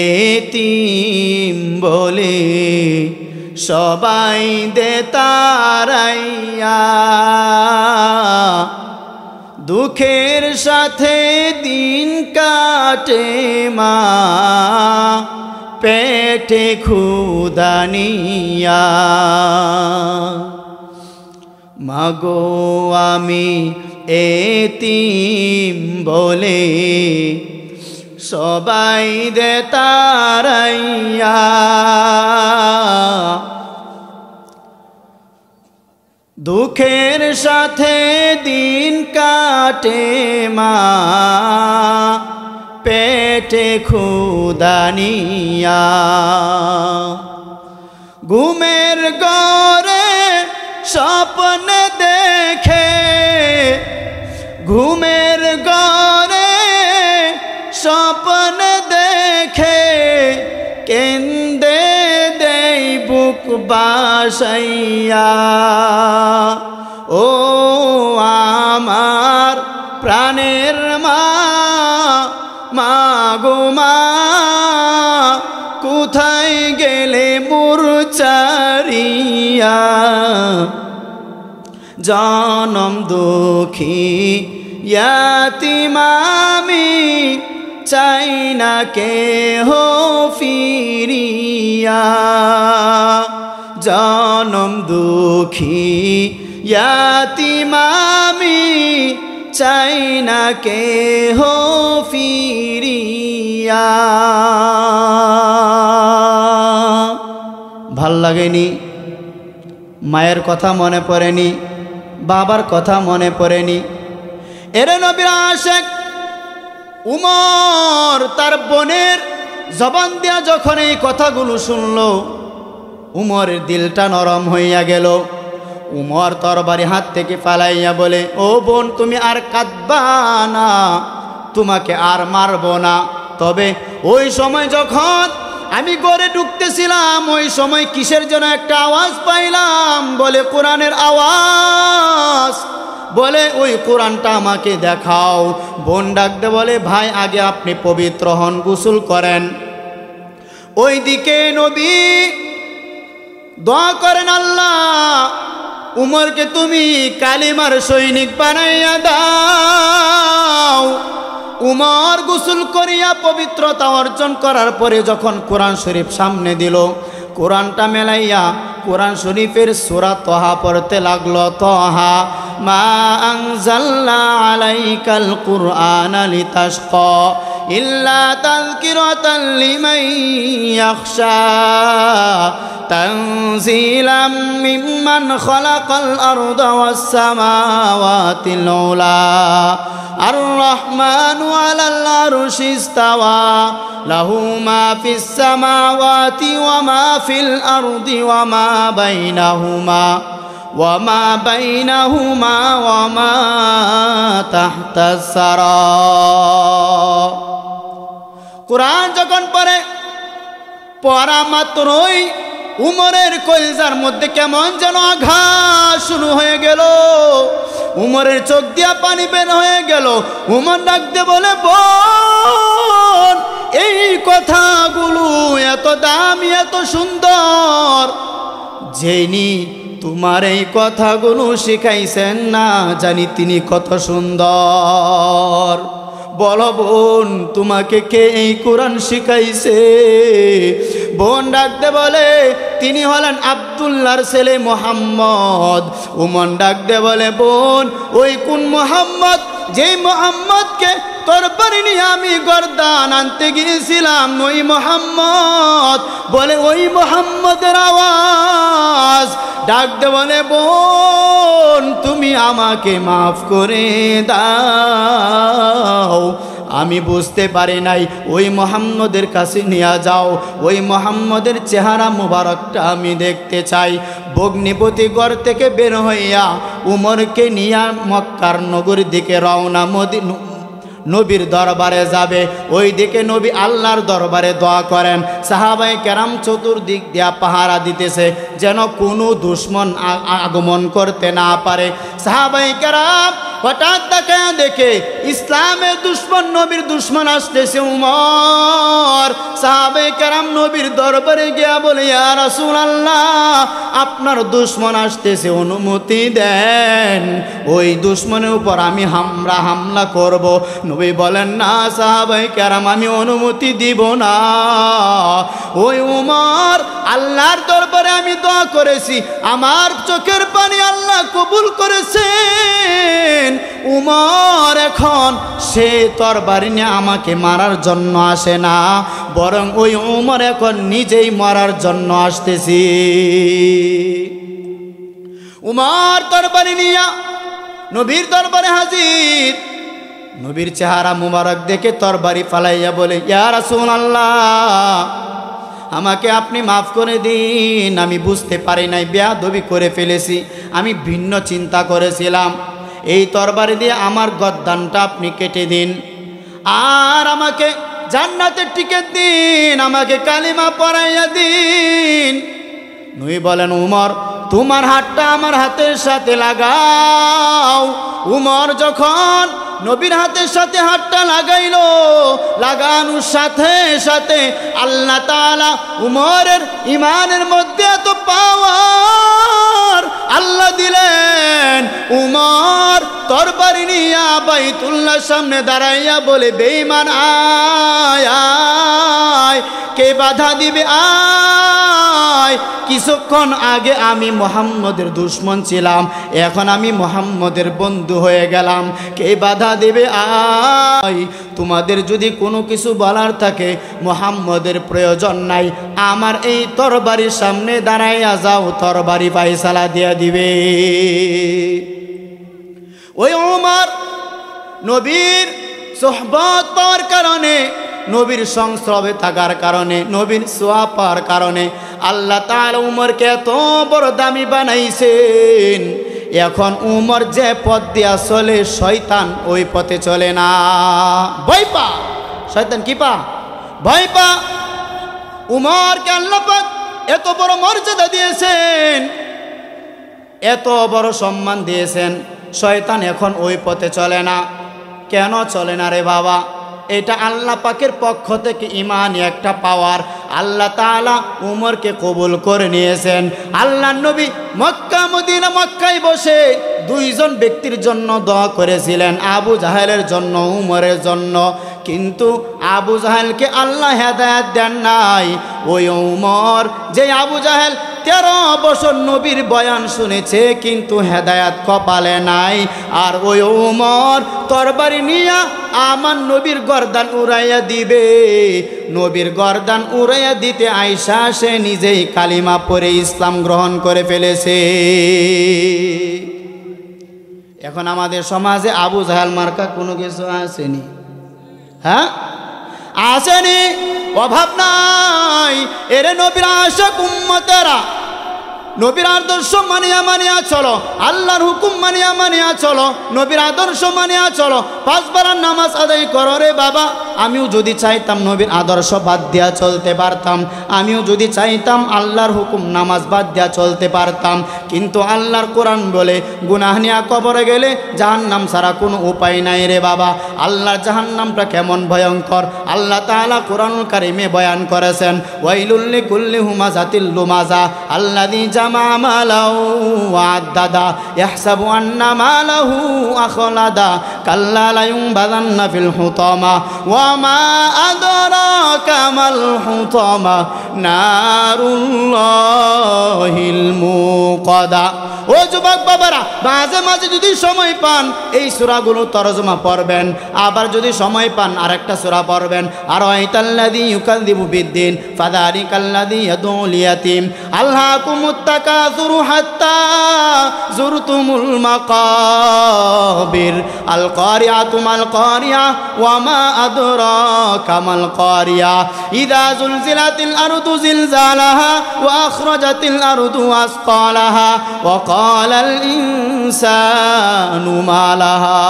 এতিম বলে সবাই দে তারাইয়া, দুঃখের সাথে দিন কাটে মা, পেটে ক্ষুধা নিয়া। মাগো আমি এতিম বলে সবাই দে তারাইয়া, দুঃখের সাথে দিন কাটে মা, পেটে ক্ষুধা নিয়া। ঘুমের ঘরে স্বপ্ন দেখে, ঘুমের ঘরে স্বপ্ন দেখে, কেন্দে দেই বুক বাসাইয়া। ও আমার প্রাণের মা, মাগো মা, কোথায় গেলে মোর চারিয়া। জনম দুঃখী ইয়াতীম আমি, চাই না কেহ ফিরিয়া। জনম দুঃখী ইয়াতীম আমি, চাই না কেহ ফিরিয়া। ভাল লাগেনি? মায়ের কথা মনে পড়েনি? বাবার কথা মনে পড়েনি? এরে নবীর আশিক উমর তার বোনের জবান দিয়া যখন এই কথাগুলো শুনল, উমরের দিলটা নরম হইয়া গেল। উমর তরবারি হাত থেকে ফালাইয়া বলে, ও বোন, তুমি আর কাঁদবা না, তোমাকে আর মারব না। তবে ওই সময় যখন আমি ঘরে ঢুকতেছিলাম, ওই সময় কিসের যেন একটা আওয়াজ পাইলাম, বলে কোরআনের আওয়াজ। বলে ওই কোরআনটা আমাকে দেখাও। বোন ডাকতে বলে, ভাই আগে আপনি পবিত্র হন, গোসল করেন। ওইদিকে নবী দোয়া করেন, আল্লাহ উমরকে তুমি কালিমার সৈনিক বানাইয়া দাও। উমর গোসল করিয়া পবিত্রতা অর্জন করার পরে যখন কোরআন শরীফ সামনে দিল, কোরআনটা মেলাইয়া কোরআন শরীফের সূরা তহা পড়তে লাগলো। তহা মা আনজালনা আলাইকাল কুরআনা লিতাশকা ইল্লা তাযকিরাতাল লিমান ইয়াখশা তানজিলাম মিম্মান খালাকাল আরদা ওয়াস সামাওয়াতিল উলা আর-রাহমানু আলাল আরশি ইস্তাওয়া লাহু মা ফিস সামাওয়াতি ওয়া মা ফিল আরদি ওয়া মা বাইনাহুমা ওয়া মা তাহতাস সারা। কোরআন যখন পড়া মাত্রই উমরের কলিজার মধ্যে কেমন যেন আঘাত শুরু হয়ে গেল। উমরের চোখ দিয়া পানি বের হয়ে গেল। উমর ডাকতে বলে, বোন, এই কথাগুলো এত দামি, এত সুন্দর, যিনি তোমার এই কথাগুলো শিখাইছেন না জানি তিনি কত সুন্দর। বলো বোন, তোমাকে কে এই কোরআন শিখাইছে? বোন ডাকতে বলে, তিনি হলেন আব্দুল্লাহর ছেলে মুহাম্মদ। উমর ডাকতে বলে, বোন, ওই কোন মুহাম্মদ, যেই মুহাম্মদকে তরবারি নিয়ে আমি গর্দান আনতে গিয়েছিলাম, ওই মুহাম্মদ? বলে, ওই মুহাম্মদের আওয়াজ। ডাকতে বলে, বোন, তুমি আমাকে মাফ করে দাও, আমি বুঝতে পারি নাই। ওই মুহাম্মদের কাছে নিয়ে যাও, ওই মুহাম্মদের চেহারা মুবারকটা আমি দেখতে চাই। ভগ্নিপতি ঘর থেকে বের হইয়া উমরকে নিয়ে মক্কার নগরীর দিকে রওনা, নবীর দরবারে যাবে। ওই দিকে নবী আল্লাহর দরবারে দোয়া করেন। সাহাবায়ে কেরাম চতুর্দিক দিয়া পাহারা দিতেছে, যেন কোনো দুশমন আগমন করতে না পারে। সাহাবায়ে কেরাম হঠাৎ তাকায়া দেখে ইসলামের দুশ্মন নবীর দুশ্মন আসতেছে উমর। সাহাবায়ে কেরাম নবীর দরবারে গিয়া বলে, ইয়া রাসূলুল্লাহ, আপনার দুশ্মন আসতেছে, অনুমতি দেন, ওই দুশ্মনের উপর আমি হামলা করব। নবী বলেন, না সাহাবায়ে কেরাম, আমি অনুমতি দিব না। ওই উমর, আল্লাহর দরবারে আমি দোয়া করেছি, আমার চোখের পানি আল্লাহ কবুল করেছেন। উমর এখন সে তরবারি নিয়ে আমাকে মারার জন্য আসে না, বরং ওই উমর এখন নিজেই মরার জন্য আসতেছি। উমর তরবারি নিয়া নবীর দরবারে হাজির। নবীর চেহারা মুবারক দেখে তরবারি ফালাইয়া বলে, ইয়া রাসূলুল্লাহ, আমাকে আপনি মাফ করে দিন, আমি বুঝতে পারি নাই, বেয়াদবি করে ফেলেছি, আমি ভিন্ন চিন্তা করেছিলাম। এই তরবারি দিয়ে আমার গর্দানটা আপনি কেটে দিন, আর আমাকে জান্নাতের টিকিট দিন, আমাকে কালিমা পড়াইয়া দিন। নবী বলেন, উমর, তোমার হাতটা আমার হাতের সাথে লাগাও। উমর যখন নবীর হাতের সাথে হাতটা লাগাইল, লাগানোর সাথে সাথে আল্লাহ তাআলা উমরের ইমানের মধ্যে এত পাওয়ার আল্লাহ দিলেন। উমর তরবারি নিয়া বাইতুল্লাহর সামনে দাঁড়াইয়া বলে, বেঈমান আয় আয়, কে বাধা দিবে আয়। কিছুক্ষণ আগে আমি মুহাম্মদের দুশমন ছিলাম, এখন আমি মুহাম্মদের বন্ধু হয়ে গেলাম, কে বাধা দেবে আয়। তোমাদের যদি কোনো কিছু বলার থাকে, মুহাম্মদের প্রয়োজন নাই, আমার এই তরবারির সামনে দাঁড়াইয়া যাও, তরবারি ফায়সালা দিয়ে দিবে। ওই ওমর নবীর সোহবত পাওয়ার কারণে, নবীর সংস্রবে থাকার কারণে, নবীর সোয়া পাওয়ার কারণে আল্লাহ তাআলা উমরকে এত বড় দামি বানাইছেন। এখন উমর যে পথ দিয়া চলে, শয়তান ওই পথে চলে না। ভয় পা, শয়তান কি পা? ভয় পা। উমরকে আল্লাহ পাক এত বড় মর্যাদা দিয়েছেন, এত বড় সম্মান দিয়েছেন, শয়তান এখন ওই পথে চলে না। কেন চলে না রে বাবা? এটা আল্লাহ পাকের পক্ষ থেকে ইমানি একটা পাওয়ার। আল্লাহ তাআলা উমরকে কবুল করে নিয়েছেন। আল্লাহ নবী মক্কা মদিনা মক্কায় বসে দুইজন ব্যক্তির জন্য দোয়া করেছিলেন, আবু জাহেলের জন্য, উমরের জন্য। কিন্তু আবু জাহেলকে আল্লাহ হেদায়েত দেন নাই। ওই উমর, যে আবু জাহেল 13 বছর নবীর বয়ান শুনেছে কিন্তু হেদায়েত কপালে নাই, আর ওই উমর তরবারি নিয়া আমার নবীর গর্দান উড়াইয়া দিবে। নবীর গর্দান উড়াইয়া দিতে আয়েশা সে নিজেই কালিমা পড়ে ইসলাম গ্রহণ করে ফেলেছে। এখন আমাদের সমাজে আবু জাহেল মার্কা কোনো কিছু আসেনি, হ্যাঁ আসেনি, অভাব নাই। এরে নবীর আশিক উম্মতেরা, নবীর আদর্শ মানিয়া চলো, আল্লাহর হুকুম মানিয়া চলো, নবীর আদর্শ মানিয়া চলো, 5 বেলার নামাজ আদায় করো রে বাবা। আমিও যদি চাইতাম নবীর আদর্শ বাদ দিয়া চলতে পারতাম, আমিও যদি চাইতাম আল্লাহর হুকুম নামাজ বাদ দিয়া চলতে পারতাম, কিন্তু আল্লাহর কোরআন বলে গুনাহ নিয়া কবরে গেলে জাহান্নাম ছাড়া কোনো উপায় নাই রে বাবা। আল্লাহর জাহান্নামটা কেমন ভয়ঙ্কর আল্লাহ তাআলা কোরআনুল কারীমে বয়ান করেছেন। ওয়াইলুল লিকুল্লি হুমাযাতিল লুমাযা আল্লাযী জামা মালাহু ওয়া আদ্দাদা ইয়াহসাবু আন্না মালাহু আখলাদা কাল্লা লা ইউনবাযান্না ফিল হুতামা ওয়া মা আদরাকা মাল হুতামা নারুল্লাহিল মুকাদা। ও যুবক বাবারা, মাঝে মাঝে যদি সময় পান এই সূরাগুলো তরজমা পড়বেন, আবার যদি সময় পান আরেকটা সূরা পড়বেন। আর আইতাল্লাযী ইউকাযযিবু বিদ্দিন ফাযালিকাল্লাযী ইয়াদউল ইয়াতীম আলহাকুমুত তাকাসুরু হাত্তা যুরতুমুল মাকাবির আল কারিয়াতু মাল কারিয়া ওয়া মা আদরাকা মাল কারিয়া ইযা যুলজিলাতিল আরদু জিলজালাহা ওয়া আখরাজাতিল আরদু আসকালাহা ওয়া ক্বালাল ইনসানু মা লাহা।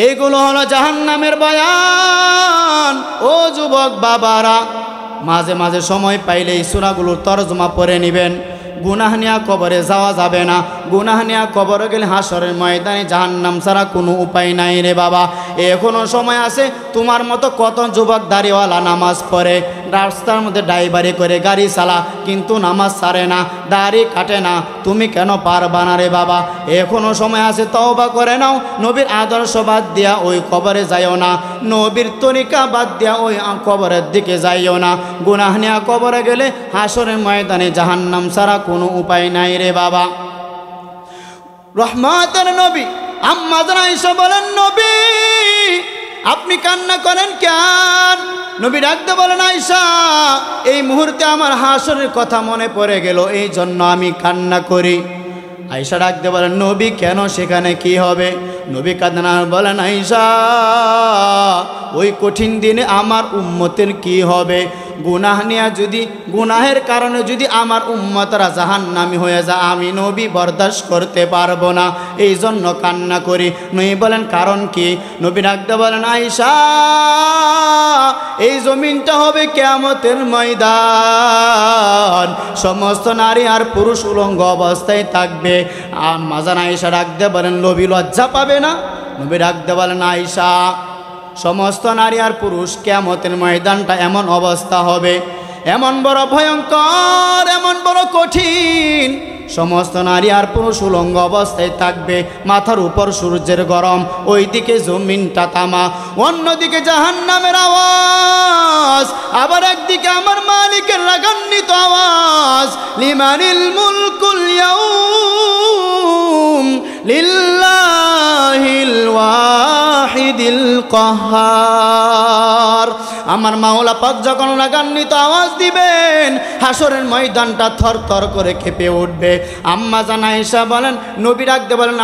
এইগুলো হলো জাহান্নামের বয়ান। ও যুবক বাবারা, মাঝে মাঝে সময় পাইলে এই সূরাগুলোর তরজমা পড়ে নেবেন। গুনাহ নিয়া কবরে যাওয়া যাবে না, গুনাহ নিয়া কবরে গেলে হাসরের ময়দানে জাহান্নাম ছাড়া কোনো উপায় নাই রে বাবা। এখনো সময় আছে। তোমার মতো কত যুবক দাড়িওয়ালা নামাজ পড়ে, রাস্তার মধ্যে ড্রাইভারি করে গাড়ি চালা, কিন্তু নামাজ ছাড়ে না, দাড়ি কাটে না। তুমি কেন পারবা না রে বাবা? এখনো সময় আছে, তওবা করে নাও। নবীর আদর্শ বাদ দিয়া ওই কবরে যাইও না, নবীর তরিকা বাদ দিয়া ওই কবরের দিকে যাইও না। গুনাহ নিয়া কবরে গেলে হাসরের ময়দানে জাহান্নাম ছাড়া কোনো উপায় নাই রে বাবা। রহমতের নবী আম্মা জান আয়েশা বলেন, নবী আপনি কান্না করেন কেন? নবী ডাকতে বলেন, আয়েশা এই মুহূর্তে আমার হাসরের কথা মনে পড়ে গেল, এই জন্য আমি কান্না করি। আয়েশা ডাকতে বলেন, নবী কেন, সেখানে কি হবে? নবী কাঁদনা বলেন, আয়েশা ওই কঠিন দিনে আমার উম্মতের কি হবে? গুনাহ নিয়া যদি, গুনাহের কারণে যদি আমার উম্মতরা জাহান্নামী হয়ে যায়, আমি নবী বরদাস্ত করতে পারবো না, এই জন্য কান্না করি। নবী বলেন, কারণ কি? নবী ডাকতে বলেন, আয়েশা এই জমিনটা হবে কিয়ামতের ময়দান, সমস্ত নারী আর পুরুষ উলঙ্গ অবস্থায় থাকবে। আম্মা জান আয়েশা ডাকতে বলেন, নবী লজ্জা পাবে না? নবী ডাকতে বলেন, আয়েশা সমস্ত নারী আর পুরুষ কিয়ামতের ময়দানটা এমন অবস্থা হবে, এমন বড় ভয়ঙ্কর, এমন বড় কঠিন, সমস্ত নারী আর পুরুষ উলঙ্গ অবস্থায় থাকবে, মাথার উপর সূর্যের গরম, ওইদিকে জমিনটা তামা, অন্যদিকে জাহান্নামের আওয়াজ, আবার একদিকে আমার মালিকের রাগান্বিত আওয়াজ, লিমানিল মুলকুল ইয়াউম লিল্লাহিল ওয়াহিদিল কাহ্হার। আমার মাওলা পাক যখন রাগান্বিত আওয়াজ দিবেন, হাসরের ময়দানটা থরথর করে কেঁপে উঠবে। আম্মা জান আয়েশা বলেন, নবী ডাকতে বলেন,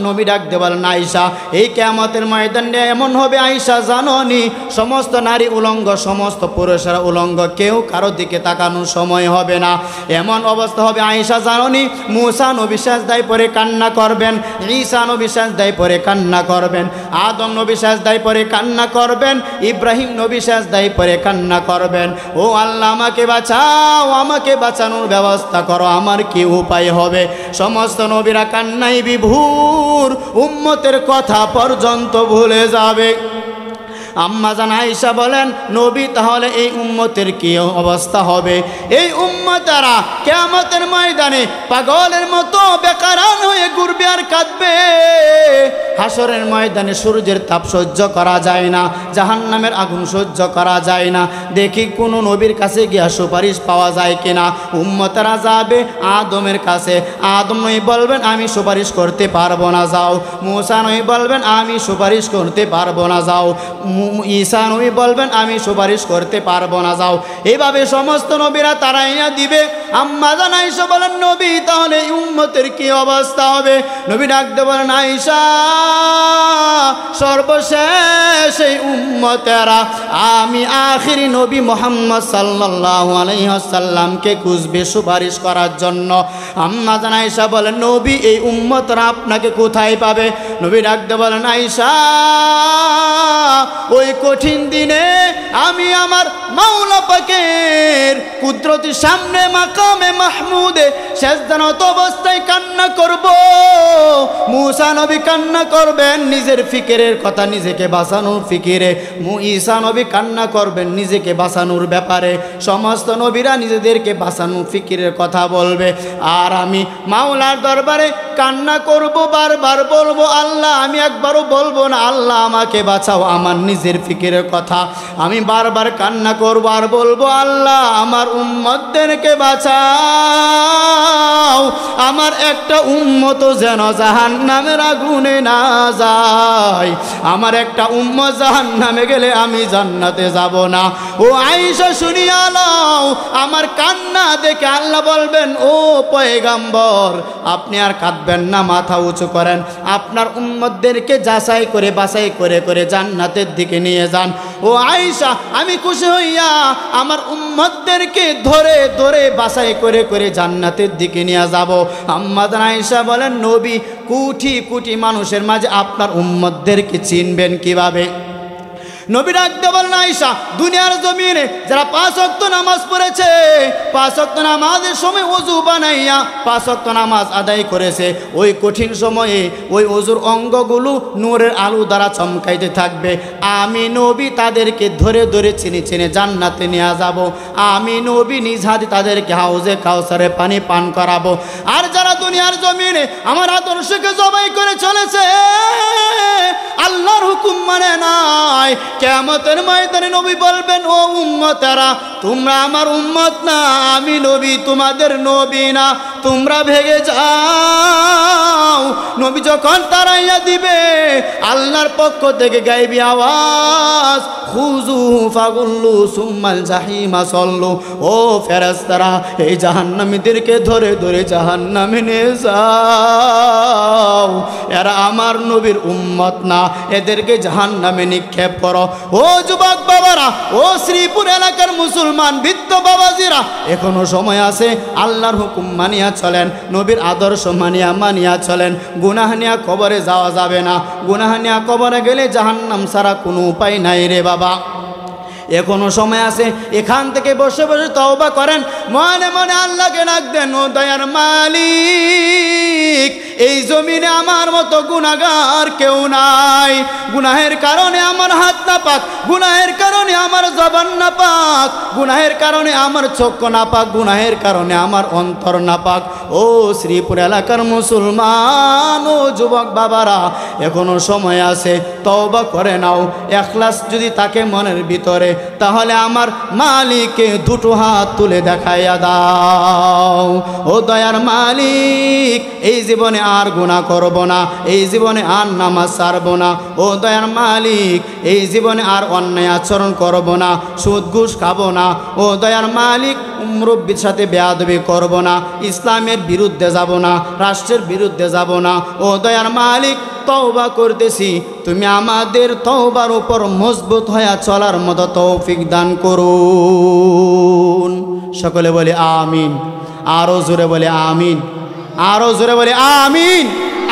নবী ডাকতে বলেন, আয়েশা এই কিয়ামতের ময়দানে এমন হবে আয়েশা জানোনি, সমস্ত নারী উলঙ্গ, সমস্ত পুরুষেরা উলঙ্গ, কেউ কারো দিকে তাকানোর সময় হবে না, এমন অবস্থা হবে আয়েশা জানোনি। মুসা নবী সিজদায় পড়ে কান্না করবেন, ঈসা নবী সিজদায় পড়ে কান্না করবেন, আদম নবী সিজদায় পড়ে কান্না করবেন, ইব্রাহিম নবী সিজদায় পড়ে কান্না করবেন। ও আল্লাহ আমাকে বাঁচাও, আমাকে বাঁচানোর ব্যবস্থা করো, আমার কি উপায় হবে? সমস্ত নবীরা কান্নায় বিভোর, উম্মতের কথা পর্যন্ত ভুলে যাবে। আম্মা জান আয়েশা বলেন, নবী তাহলে এই উম্মতের কি অবস্থা হবে? এই উম্মতেরা কিয়ামতের ময়দানে পাগলের মতো বেকারান হয়ে ঘুরবে আর কাঁদবে। হাসরের ময়দানে সূর্যের তাপ সহ্য করা যায় না, জাহান্নামের আগুন সহ্য করা যায় না। দেখি কোনো নবীর কাছে গিয়া সুপারিশ পাওয়া যায় কিনা। উম্মতেরা যাবে আদমের কাছে, আদম নবী বলবেন আমি সুপারিশ করতে পারবো না, যাও। মুসা নবী বলবেন আমি সুপারিশ করতে পারবো না, যাও। ঈসা নবী বলবেন আমি সুপারিশ করতে পারবো না, যাও। এইভাবে সমস্ত নবীরা তারাইয়া দিবে। আম্মা জান আয়েশা বলেন, নবী তাহলে উম্মতের কি অবস্থা হবে? নবী ডাকতে বলেন, আয়েশা সর্বশেষ এই উম্মতেরা আমি আখিরি নবী মুহাম্মদ সাল্লাল্লাহু আলাইহি ওয়াসাল্লামকে খুঁজবে সুপারিশ করার জন্য। আম্মা জান আয়েশা বলেন, নবী এই উম্মতরা আপনাকে কোথায় পাবে? নবী ডাকতে বলেন, আয়েশা ওই কঠিন দিনে আমি আমার মাওলা পাকের কুদরতির সামনে মাকামে মাহমুদে সেজদানত অবস্থায় কান্না করব। মুসা নবী কান্না করবেন নিজের ফিকিরের কথা, নিজেকে বাঁচানোর ফিকিরে। ঈসা নবী কান্না করবেন নিজেকে বাঁচানোর ব্যাপারে। সমস্ত নবীরা নিজেদেরকে বাঁচানোর ফিকিরের কথা বলবে, আর আমি মাওলার দরবারে কান্না করব, বারবার বলবো আল্লাহ, আমি একবারও বলবো না আল্লাহ আমাকে বাঁচাও, আমার নিজের ফিকিরের কথা আমি বারবার কান্না করব আর বলবো আল্লাহ আমার উম্মতদেরকে বাঁচাও, আমার একটা উম্মত যেন জাহান্নামের আগুনে না যায়, আমার একটা উম্মত জাহান্নামে গেলে আমি জান্নাতে যাব না। ও আয়েশা শুনিয়া নাও, আমার কান্না দেখে আল্লাহ বলবেন, ও পয়গম্বর আপনি আর কাঁদবেন না, মাথা উঁচু করেন, আপনার উম্মতদেরকে যাচাই করে বাছাই করে করে জান্নাতের দিকে নিয়ে যান। ও আয়েশা আমি খুশি হইয়া আমার উম্মতদেরকে ধরে ধরে বাছাই করে করে জান্নাতের দিকে নিয়ে যাব। আম্মা জান আয়েশা বলেন, নবী কোটি কোটি মানুষের মাঝে আপনার উম্মতদেরকে চিনবেন কিভাবে? নবী ডাকতে বলেন, আয়েশা, দুনিয়ার জমিনে যারা 5 ওয়াক্ত নামাজ পড়েছে, 5 ওয়াক্ত নামাজের সময় ওযু বানাইয়া 5 ওয়াক্ত নামাজ আদায় করেছে, ওই কঠিন সময়ে ওই ওযুর অঙ্গগুলো নূরের আলো দ্বারা চমকাইতে থাকবে। আমি নবী তাদেরকে ধরে ধরে চিনে চিনে জান্নাতে নিয়ে যাব। আমি নবী নিজ হাতে তাদেরকে হাউজে কাউসারে পানি পান করাবো। আর যারা দুনিয়ার জমিনে আমার আদর্শকে জবাই করে চলেছে, আল্লাহর হুকুম মানে নাই, কিয়ামতের ময়দানে নবী বলবেন, ও উম্মতেরা, তোমরা আমার উম্মত না, আমি নবী তোমাদের নবী না, তোমরা ভেগে যাও। নবী যখন তাড়াইয়া দিবে, আল্লাহর পক্ষ থেকে গায়বী আওয়াজ, খুযু ফাগুল্লু সুম্মাল জাহিমা সল্লু, ও ফেরেশতারা, এই জাহান্নামীদেরকে ধরে ধরে জাহান্নামে নিয়ে যাও। এরা আমার নবীর উম্মত না, এদেরকে জাহান্নামে নিক্ষেপ করো। ও যুবক বাবারা, ও শ্রীপুর এলাকার মুসলমান বৃদ্ধ বাবাজিরা, এখনো সময় আছে, আল্লাহর হুকুম মানিয়া চলেন, নবীর আদর্শ মানিয়া চলেন। গুনাহ নিয়া কবরে যাওয়া যাবে না, গুনাহ নিয়া কবরে গেলে জাহান্নাম ছাড়া কোনো উপায় নাই রে বাবা। এখনো সময় আছে, এখান থেকে বসে বসে তওবা করেন, মনে মনে আল্লাহকে ডাক দেন, ও দয়ার মালিক, এই জমিনে আমার মতো গুনাহগার কেউ নাই। গুনাহের কারণে আমার হাত নাপাক, গুনাহের কারণে আমার জবান নাপাক, গুনাহের কারণে আমার চক্ষু নাপাক, গুনাহের কারণে আমার অন্তর নাপাক। ও শ্রীপুর এলাকার মুসলমান, ও যুবক বাবারা, এখনো সময় আছে, তওবা করে নাও। ইখলাস যদি থাকে মনের ভিতরে, তাহলে আমার মালিককে দুটো হাত তুলে দেখাইয়া দাও। ও দয়ার মালিক, এই জীবনে আর গুনাহ করব না, এই জীবনে আর নামাজ ছাড়ব না। ও দয়ার মালিক, এই জীবনে আর অন্যায় আচরণ করব না, সুদ ঘুষ খাবো না। ও দয়ার মালিক, মুরব্বির সাথে বেয়াদবি করব না, ইসলামের বিরুদ্ধে যাব না, রাষ্ট্রের বিরুদ্ধে যাব না। ও দয়ার মালিক, তওবা করতেছি, তুমি আমাদের তওবার উপর মজবুত হয়ে চলার মতো তৌফিক দান করুন। সকলে বলে আমিন, আরো জোরে বলে আমিন, আরো জোরে বলে আমিন।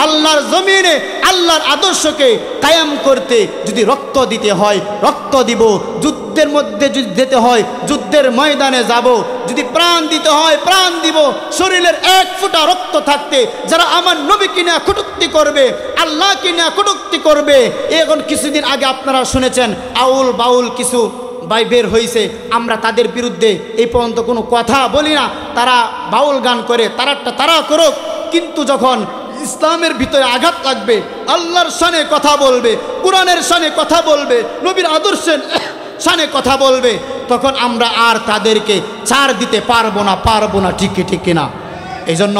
আল্লাহর জমিনে আল্লাহর আদর্শকে কায়েম করতে যদি রক্ত দিতে হয় রক্ত দিব, যুদ্ধের মধ্যে যদি যেতে হয় যুদ্ধের ময়দানে যাব, যদি প্রাণ দিতে হয় প্রাণ দিব। শরীরের এক ফোঁটা রক্ত থাকতে যারা আমার নবীকে নিয়ে কটূক্তি করবে, আল্লাহকে নিয়ে কটূক্তি করবে, এখন কিছুদিন আগে আপনারা শুনেছেন আউল বাউল কিছু ভাই বের হয়েছে, আমরা তাদের বিরুদ্ধে এই পর্যন্ত কোনো কথা বলি না। তারা বাউল গান করে, তারা করুক, কিন্তু যখন ইসলামের ভিতরে আঘাত লাগবে, আল্লাহর শানে কথা বলবে, কোরআনের শানে কথা বলবে, নবীর আদর্শের শানে কথা বলবে, তখন আমরা আর তাদেরকে ছাড় দিতে পারবো না। ঠিক না? এই জন্য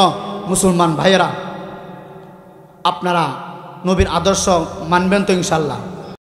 মুসলমান ভাইয়েরা, আপনারা নবীর আদর্শ মানবেন তো ইনশাল্লাহ?